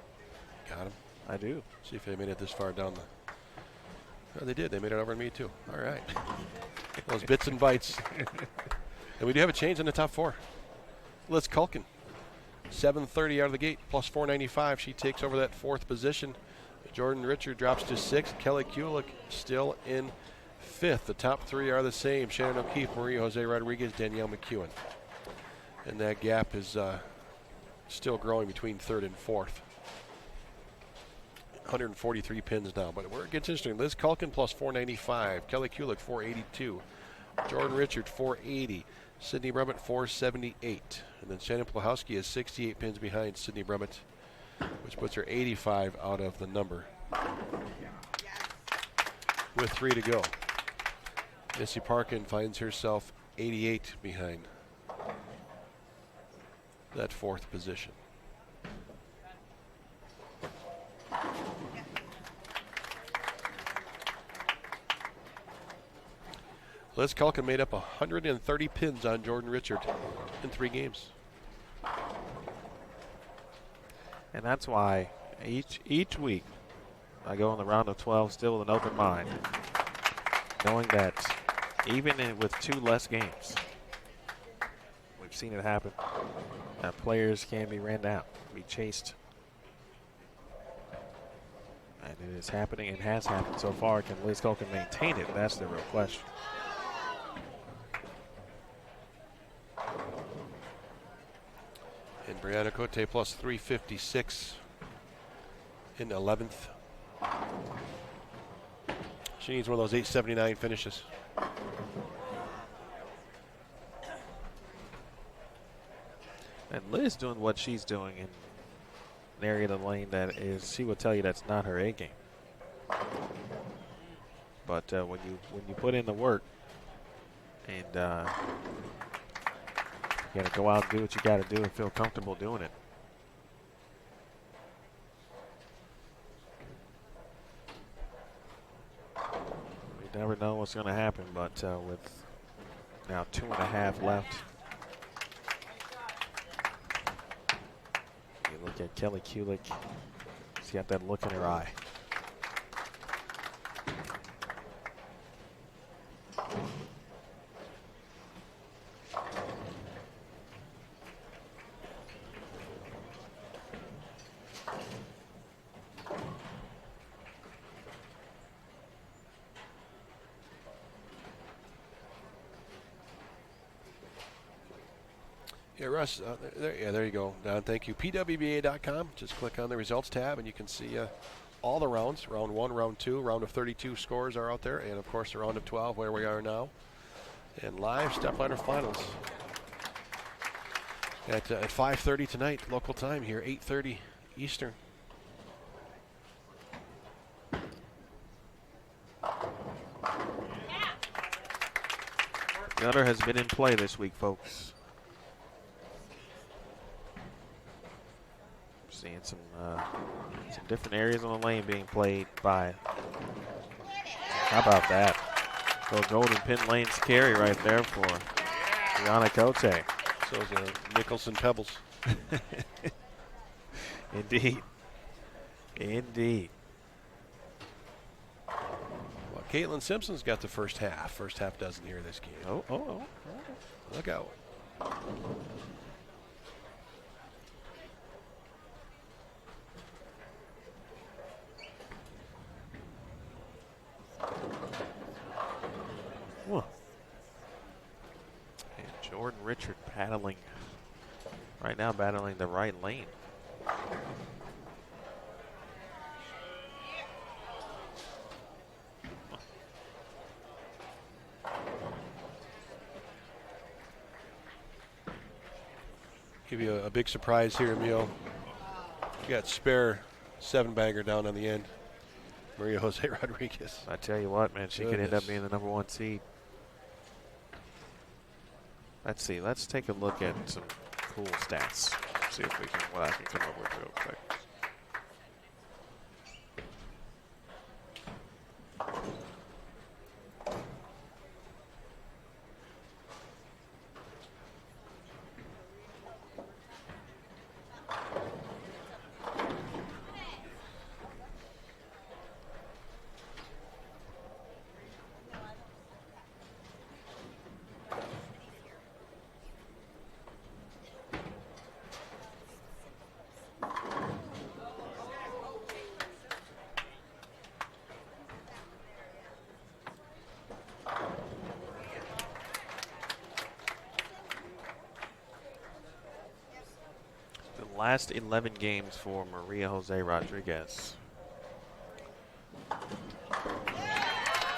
Speaker 2: Got them.
Speaker 3: I do.
Speaker 2: See if they made it this far down the. Oh, they did. They made it over to me too. All right. Those bits and bytes. And we do have a change in the top 4. Liz Culkin, 730 out of the gate, plus 495. She takes over that 4th position. Jordan Richard drops to 6th. Kelly Kulik still in 5th. The top 3 are the same. Shannon O'Keefe, Maria Jose Rodriguez, Danielle McEwen. And that gap is still growing between 3rd and 4th. 143 pins now, but where it gets interesting, Liz Culkin plus 495, Kelly Kulik 482, Jordan Richard 480, Sydney Brummett 478, and then Shannon Plahowski is 68 pins behind Sydney Brummett, which puts her 85 out of the number with 3 to go. Missy Parkin finds herself 88 behind that 4th position. Liz Culkin made up 130 pins on Jordan Richard in 3 games.
Speaker 3: And that's why each week I go in the round of 12 still with an open mind, knowing that even with 2 less games, we've seen it happen, that players can be ran down, be chased. And it is happening and has happened so far. Can Liz Culkin maintain it? That's the real question.
Speaker 2: And Brianna Cote plus 356 in 11th. She needs one of those 879 finishes.
Speaker 3: And Liz doing what she's doing in an area of the lane that is, she will tell you that's not her A game. But when you put in the work and you got to go out and do what you got to do and feel comfortable doing it. You never know what's going to happen, but with now 2.5 left. You look at Kelly Kulick. She's got that look in her eye.
Speaker 2: Yeah, Russ, there you go. Thank you. PWBA.com. Just click on the results tab, and you can see all the rounds. Round 1, Round 2, round of 32 scores are out there, and, of course, the round of 12 where we are now. And live step ladder finals at 5:30 tonight, local time here, 8:30 Eastern.
Speaker 3: Gutter has been in play this week, folks. Seeing some different areas on the lane being played by. How about that? So golden pin lanes carry right there for Brianna Cote.
Speaker 2: So is Nicholson Pebbles.
Speaker 3: Indeed. Indeed.
Speaker 2: Well, Caitlin Simpson's got the first half. First half dozen here this game.
Speaker 3: Oh.
Speaker 2: Look out.
Speaker 3: And Jordan Richard battling the right lane.
Speaker 2: Give you a big surprise here, Emil. You got spare 7-bagger down on the end. Maria Jose Rodriguez.
Speaker 3: I tell you what, man, she could end up being the #1 seed. Let's see. Let's take a look at some cool stats. See if what I can come up with real quick. Last 11 games for Maria Jose Rodriguez.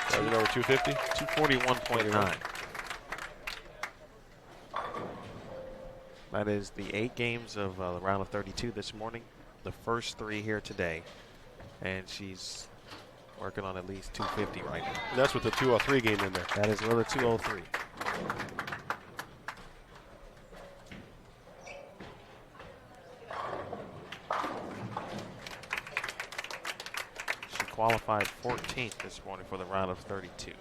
Speaker 2: Is it over 250?
Speaker 3: 241.9. That is the 8 games of the round of 32 this morning. The first 3 here today. And she's working on at least 250 right now.
Speaker 2: And that's with the 203 game in there.
Speaker 3: That is with a 203. Qualified 14th this morning for the round of 32,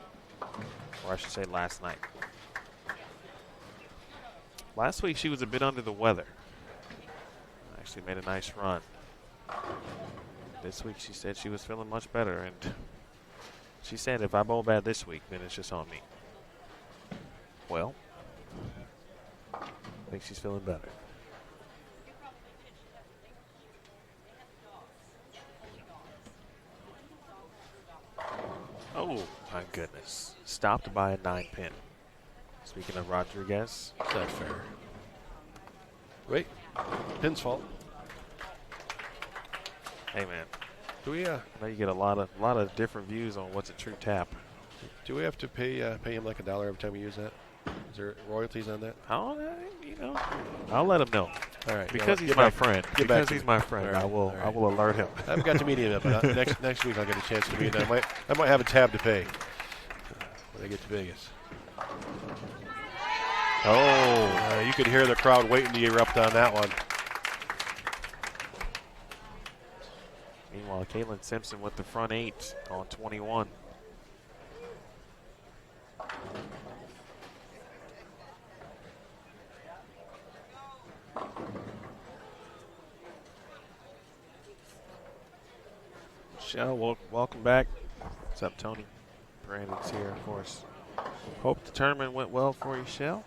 Speaker 3: or I should say last night. Last week she was a bit under the weather. Actually made a nice run. This week she said she was feeling much better, and she said if I bowl bad this week, then it's just on me. Well, I think she's feeling better. Oh, my goodness. Stopped by a 9-pin. Speaking of Rodriguez.
Speaker 2: Is that fair? Wait. Pin's fault.
Speaker 3: Hey, man.
Speaker 2: Do we
Speaker 3: I know you get a lot of different views on what's a true tap.
Speaker 2: do we have to pay him like $1 every time we use that? Is there royalties on that?
Speaker 3: I'll, I'll let him know.
Speaker 2: All right.
Speaker 3: Because he's my friend. Because he's my friend,
Speaker 2: Right,
Speaker 3: I will alert him.
Speaker 2: I haven't got to meet him yet, but next week I'll get a chance to meet him. I might have a tab to pay when I get to Vegas. Oh, you could hear the crowd waiting to erupt on that one.
Speaker 3: Meanwhile, Caitlin Simpson with the front 8 on 21. Michelle, welcome back. What's up, Tony? Brandon's here, of course. Hope the tournament went well for you, Shell.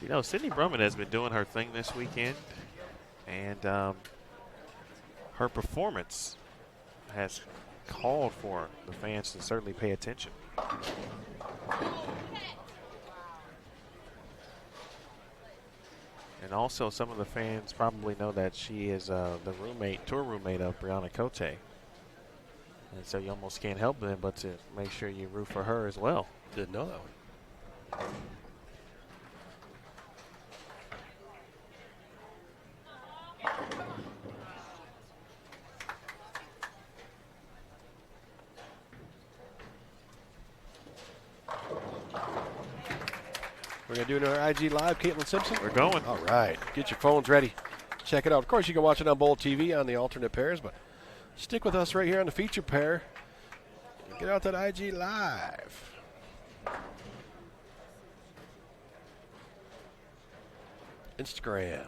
Speaker 3: You know, Sydney Brumman has been doing her thing this weekend, and her performance has called for the fans to certainly pay attention. And also, some of the fans probably know that she is the tour roommate of Brianna Cote. And so you almost can't help them but to make sure you root for her as well.
Speaker 2: Didn't know that one. We're going to do another IG Live, Caitlin Simpson.
Speaker 3: We're going.
Speaker 2: All right. Get your phones ready. Check it out. Of course, you can watch it on Bowl TV on the alternate pairs, but stick with us right here on the feature pair. Get out that IG Live. Instagram.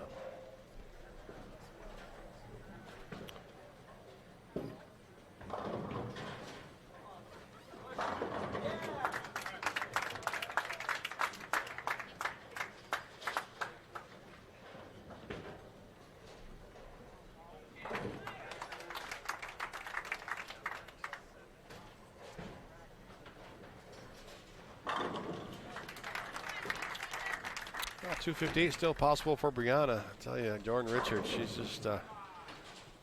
Speaker 2: Well, 258 still possible for Brianna. I tell you, Jordan Richards, she's just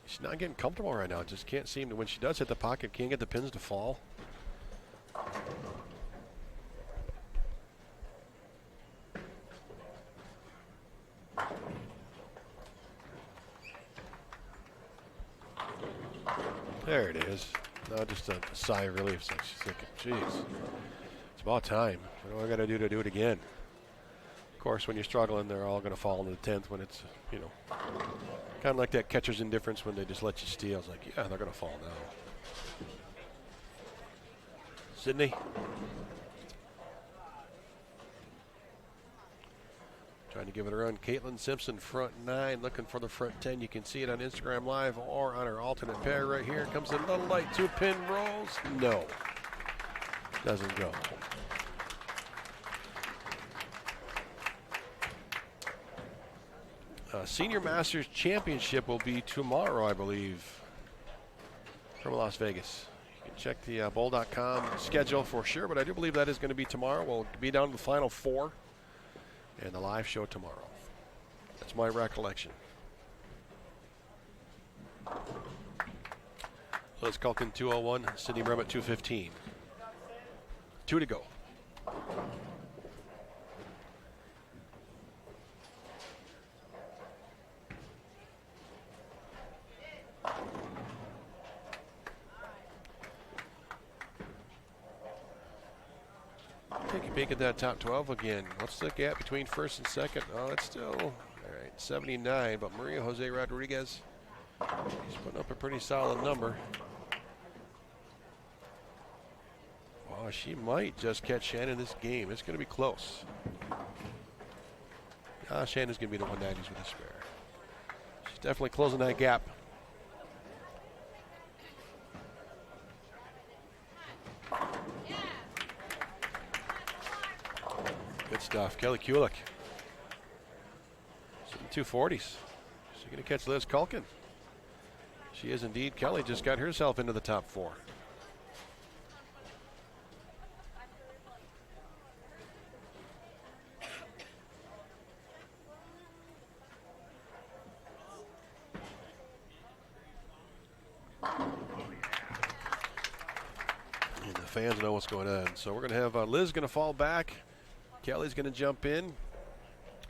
Speaker 2: she's not getting comfortable right now. Just can't seem to, when she does hit the pocket, can't get the pins to fall. There it is. Now just a sigh of relief. So she's thinking, geez, it's about time. What do I got to do it again? Of course, when you're struggling, they're all going to fall into the 10th when it's, kind of like that catcher's indifference when they just let you steal. It's like, yeah, they're going to fall now. Sydney. Trying to give it a run. Caitlin Simpson, front 9, looking for the front 10. You can see it on Instagram Live or on our alternate pair right here. Comes in a little light, 2-pin rolls. No. Doesn't go. Senior Masters Championship will be tomorrow, I believe, from Las Vegas. You can check the bowl.com schedule for sure, but I do believe that is going to be tomorrow. We'll be down to the final 4 and the live show tomorrow. That's my recollection. Let's Culkin 201, Sydney Brum at 215. 2 to go. Take a peek at that top 12 again. What's the gap between first and second? Oh, it's still, all right, 79, but Maria Jose Rodriguez, he's putting up a pretty solid number. Oh, she might just catch Shannon this game. It's going to be close. Shannon's going to be the 190s with a spare. She's definitely closing that gap. Good stuff. Kelly Kulik. 240s. She's going to catch Liz Culkin. She is indeed. Kelly just got herself into the top 4. And the fans know what's going on. So we're going to have Liz going to fall back. Kelly's going to jump in.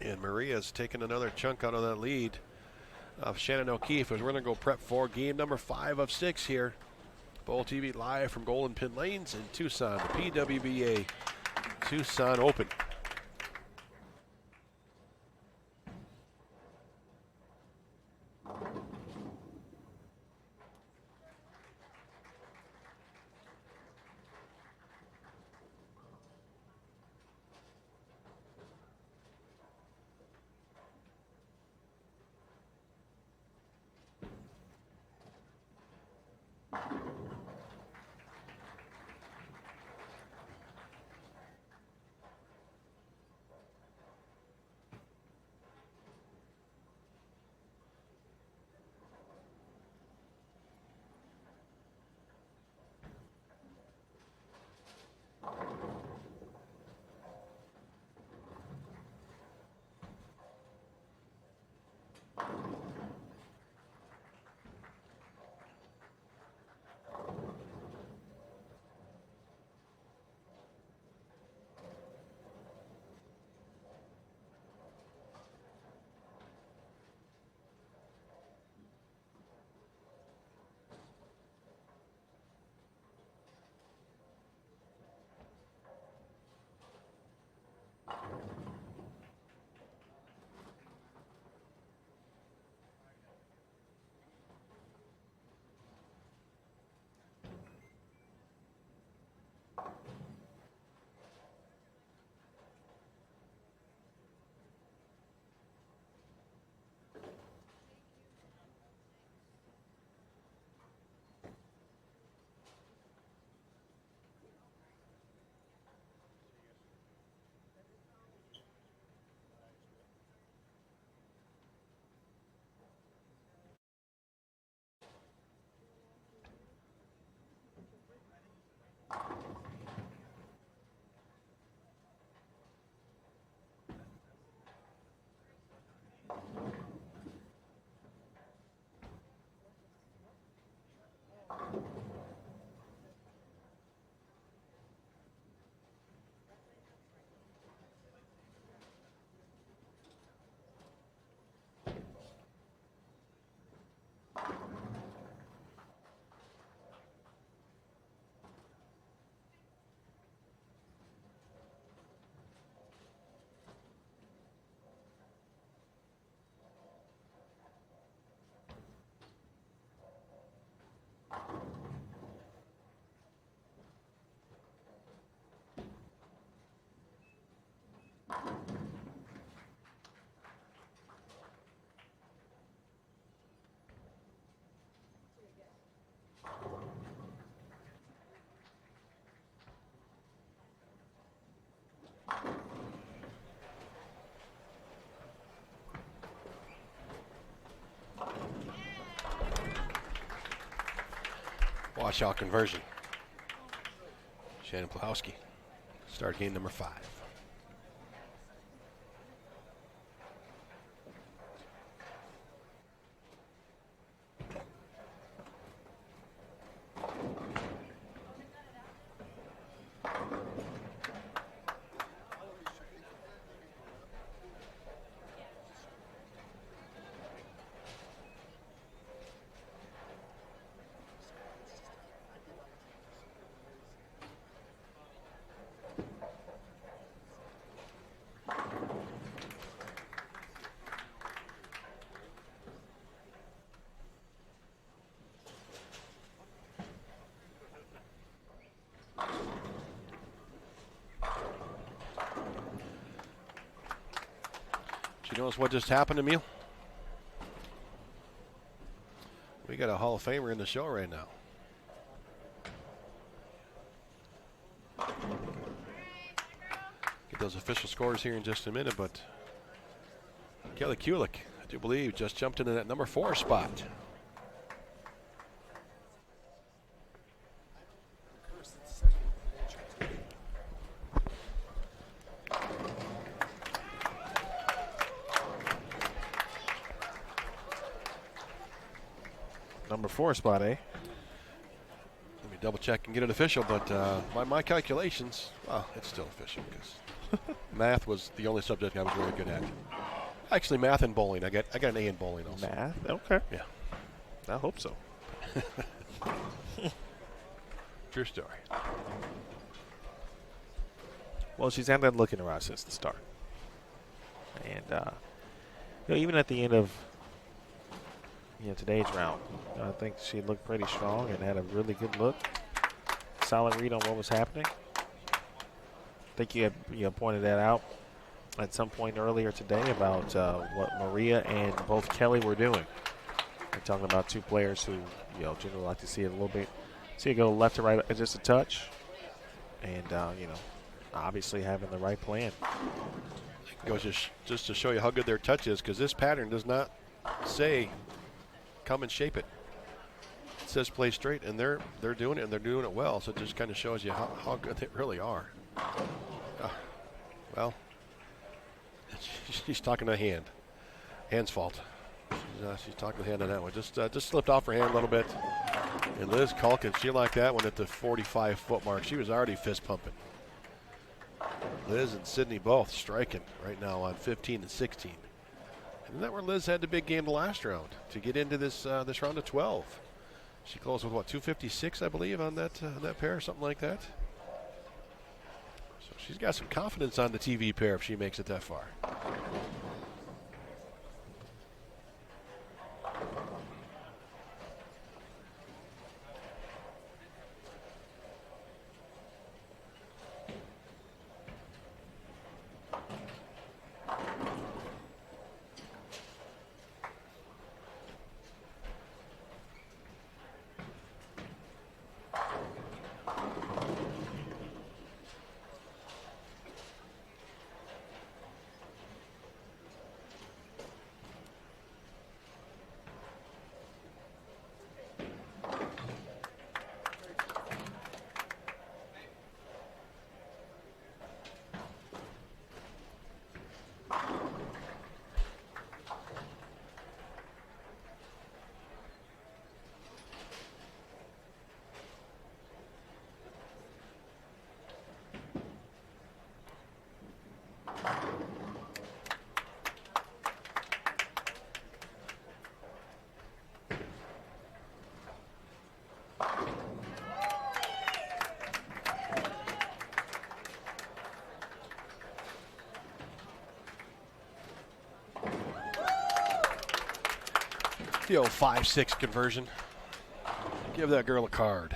Speaker 2: And Maria's taking another chunk out of that lead of Shannon O'Keefe as we're going to go prep for game number 5 of 6 here. Bowl TV live from Golden Pin Lanes in Tucson, the PWBA Tucson Open. Washout conversion. Shannon Plahowski. Start game number 5. You notice what just happened to me? We got a Hall of Famer in the show right now. Get those official scores here in just a minute, but Kelly Kulik I do believe just jumped into that number 4 spot.
Speaker 3: Number 4 spot, eh?
Speaker 2: Let me double check and get it official, but by my calculations, well, it's still official because math was the only subject I was really good at. Actually, math and bowling. I got an A in bowling also.
Speaker 3: Math? Okay.
Speaker 2: Yeah.
Speaker 3: I hope so.
Speaker 2: True story.
Speaker 3: Well, she's had that look in her eyes since the start. And, even at the end of today's round, I think she looked pretty strong and had a really good look. Solid read on what was happening. I think you had pointed that out at some point earlier today about what Maria and both Kelly were doing. We're talking about two players who, generally like to see it a little bit, see it go left to right just a touch, and obviously having the right plan.
Speaker 2: It goes just to show you how good their touch is, because this pattern does not say come and shape it. It says play straight, and they're doing it, and they're doing it well. So it just kind of shows you how good they really are. Well, she's talking to hand. Hand's fault. She's talking to hand on that one. Just slipped off her hand a little bit. And Liz Culkin, she liked that one at the 45-foot mark. She was already fist pumping. Liz and Sydney both striking right now on 15 and 16. Isn't that where Liz had the big game the last round to get into this round of 12? She closed with what, 256, I believe, on that pair, something like that. So she's got some confidence on the TV pair if she makes it that far. The old 5-6 conversion. Give that girl a card.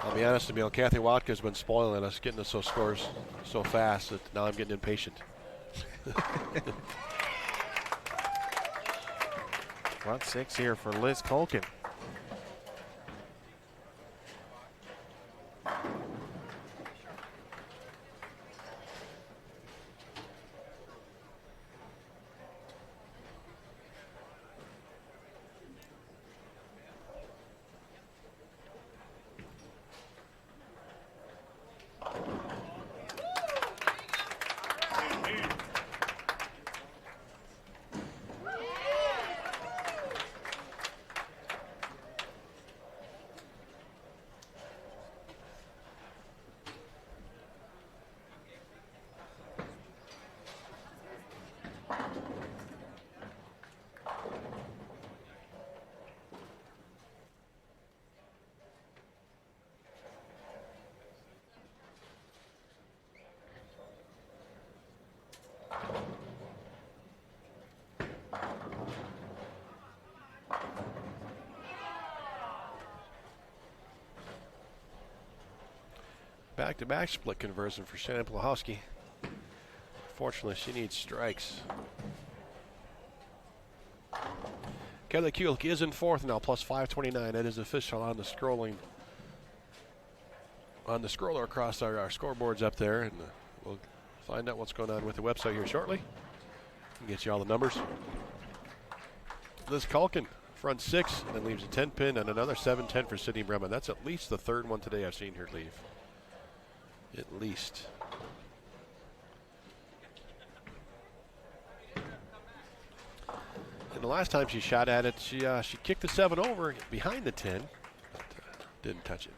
Speaker 2: I'll be honest with you, Kathy Watka's been spoiling us, getting us those scores so fast that now I'm getting impatient.
Speaker 3: Front 6 here for Liz Culkin.
Speaker 2: back-to-back split conversion for Shannon Plahowski. Fortunately, she needs strikes. Kelly Kulik is in fourth now, plus 529. That is official on the scroller across our scoreboards up there, and we'll find out what's going on with the website here shortly. We'll get you all the numbers. Liz Culkin, front 6, and then leaves a 10 pin and another 7-10 for Sydney Bremen. That's at least the third one today I've seen her leave. At least. And the last time she shot at it, she kicked the 7 over behind the 10, but didn't touch it.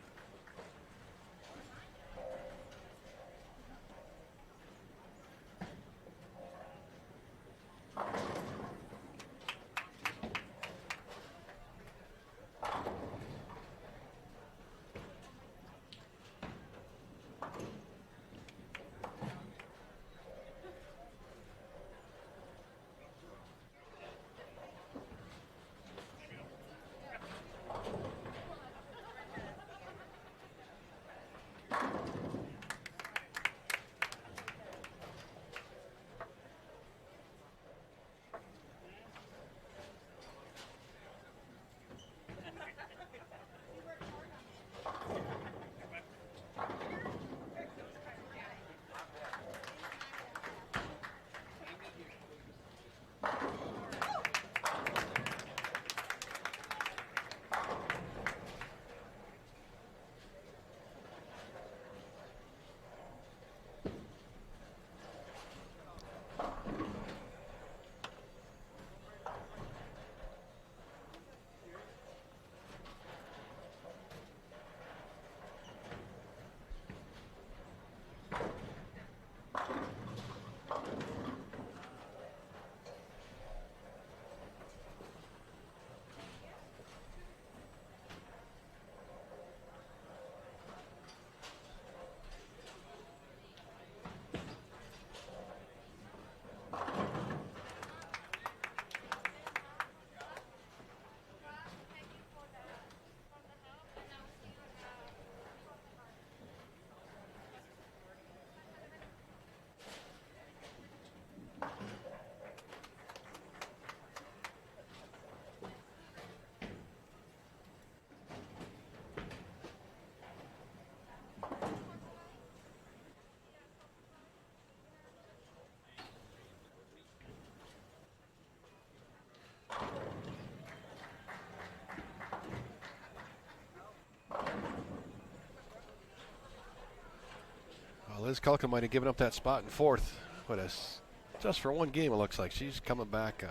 Speaker 2: Liz Culkin might have given up that spot in fourth, but it's just for one game. It looks like she's coming back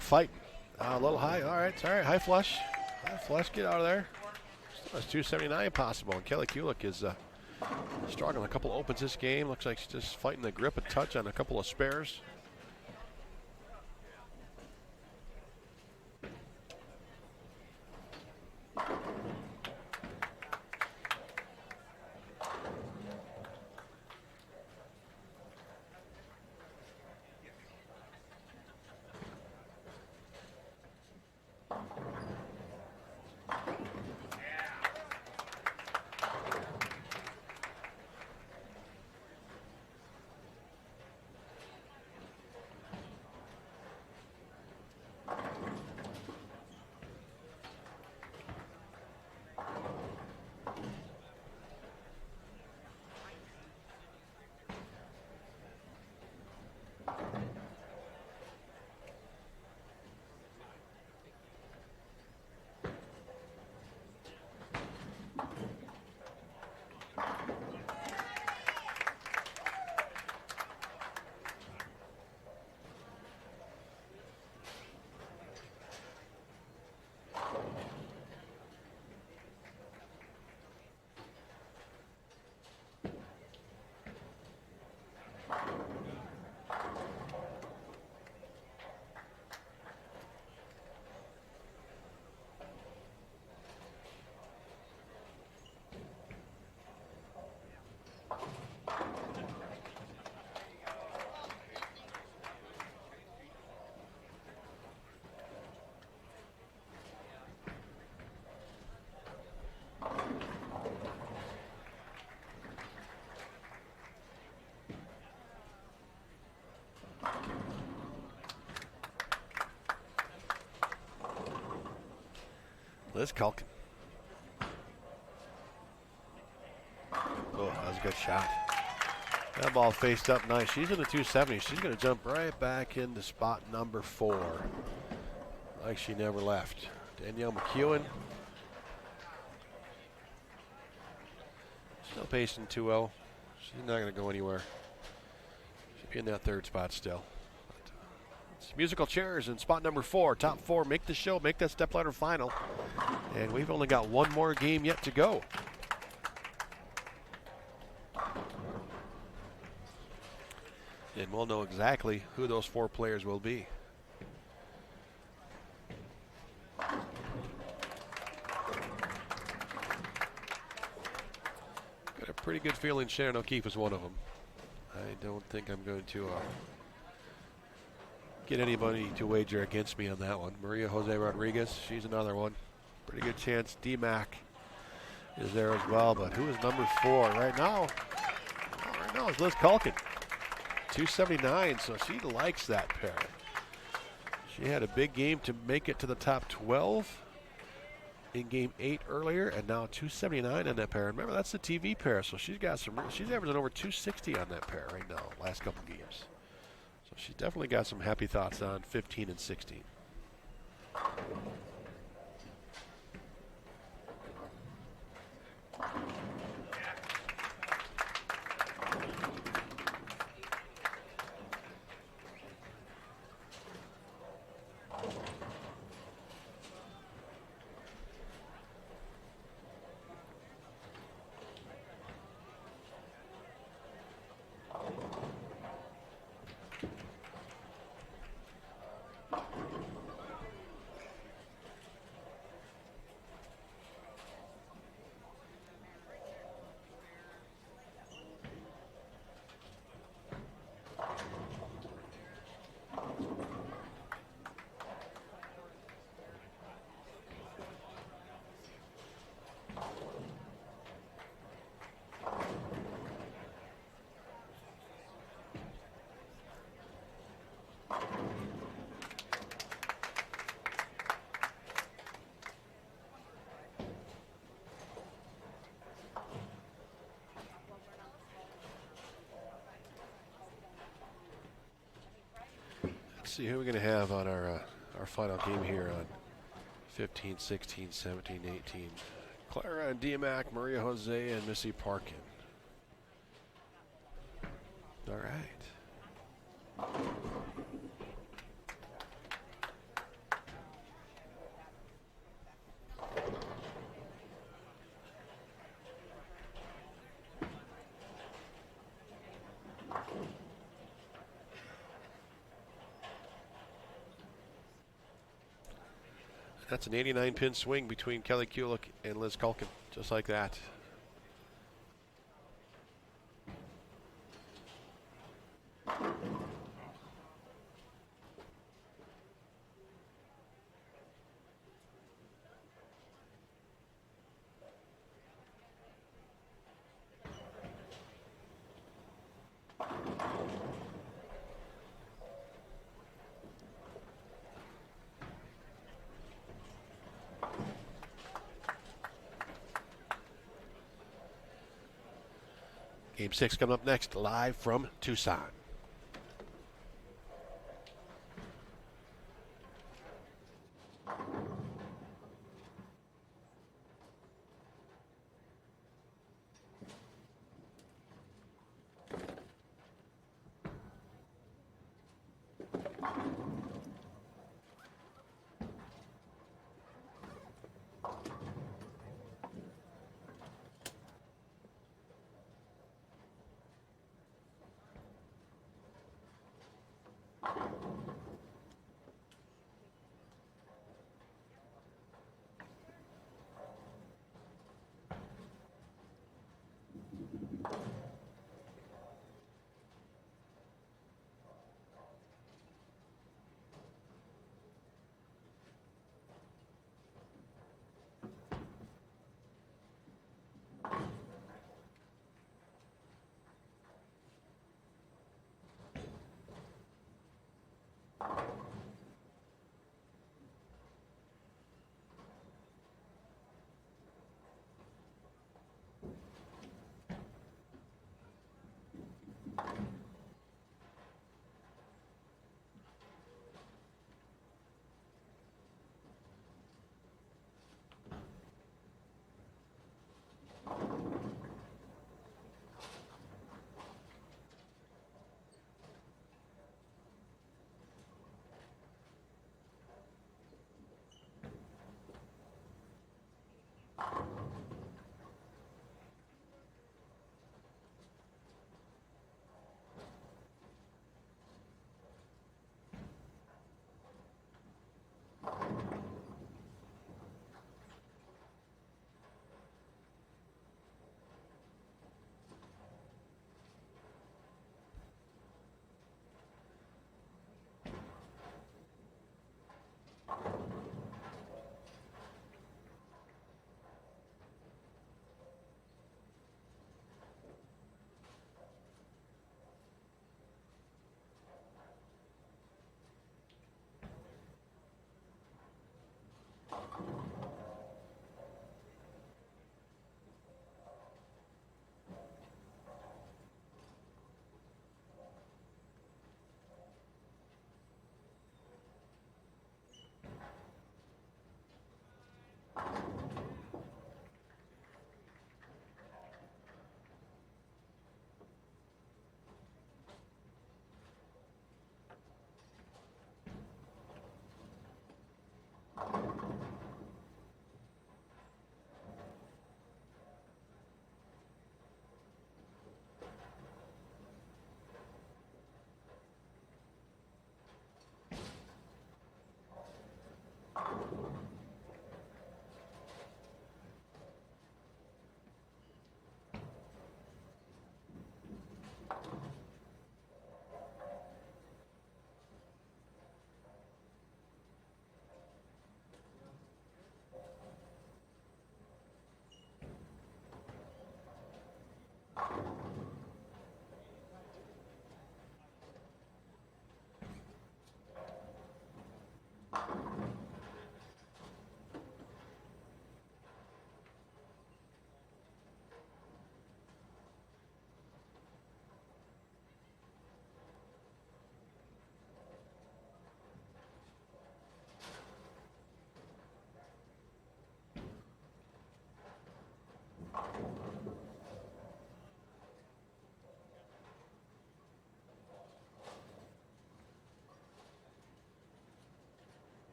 Speaker 2: fighting. A little high. All right, it's all right. High flush. Get out of there. Still has 279 possible. And Kelly Kulik is struggling. A couple opens this game. Looks like she's just fighting the grip a touch on a couple of spares. Liz Culkin. Oh, that was a good shot. That ball faced up nice. She's in the 270. She's going to jump right back into spot number 4. Like she never left. Danielle McEwen. Still pacing 2-0. She's not going to go anywhere. She'll be in that 3rd spot still. It's musical chairs in spot number 4. Top 4 make the show, make that stepladder final. And we've only got one more game yet to go. And we'll know exactly who those 4 players will be. Got a pretty good feeling Shannon O'Keefe is one of them. I don't think I'm going to get anybody to wager against me on that one. Maria Jose Rodriguez, she's another one. Pretty good chance D-Mac is there as well, but who is number 4 right now? Right now is Liz Culkin. 279, so she likes that pair. She had a big game to make it to the top 12 in game 8 earlier, and now 279 on that pair. Remember, that's the TV pair, so she's got some. She's averaging over 260 on that pair right now. Last couple games, so she's definitely got some happy thoughts on 15 and 16. Let's see who we're going to have on our final game here on 15, 16, 17, 18. Clara and D-Mac, Maria Jose, and Missy Parkin. All right. That's an 89-pin swing between Kelly Kulik and Liz Culkin, just like that. Game 6 coming up next, live from Tucson.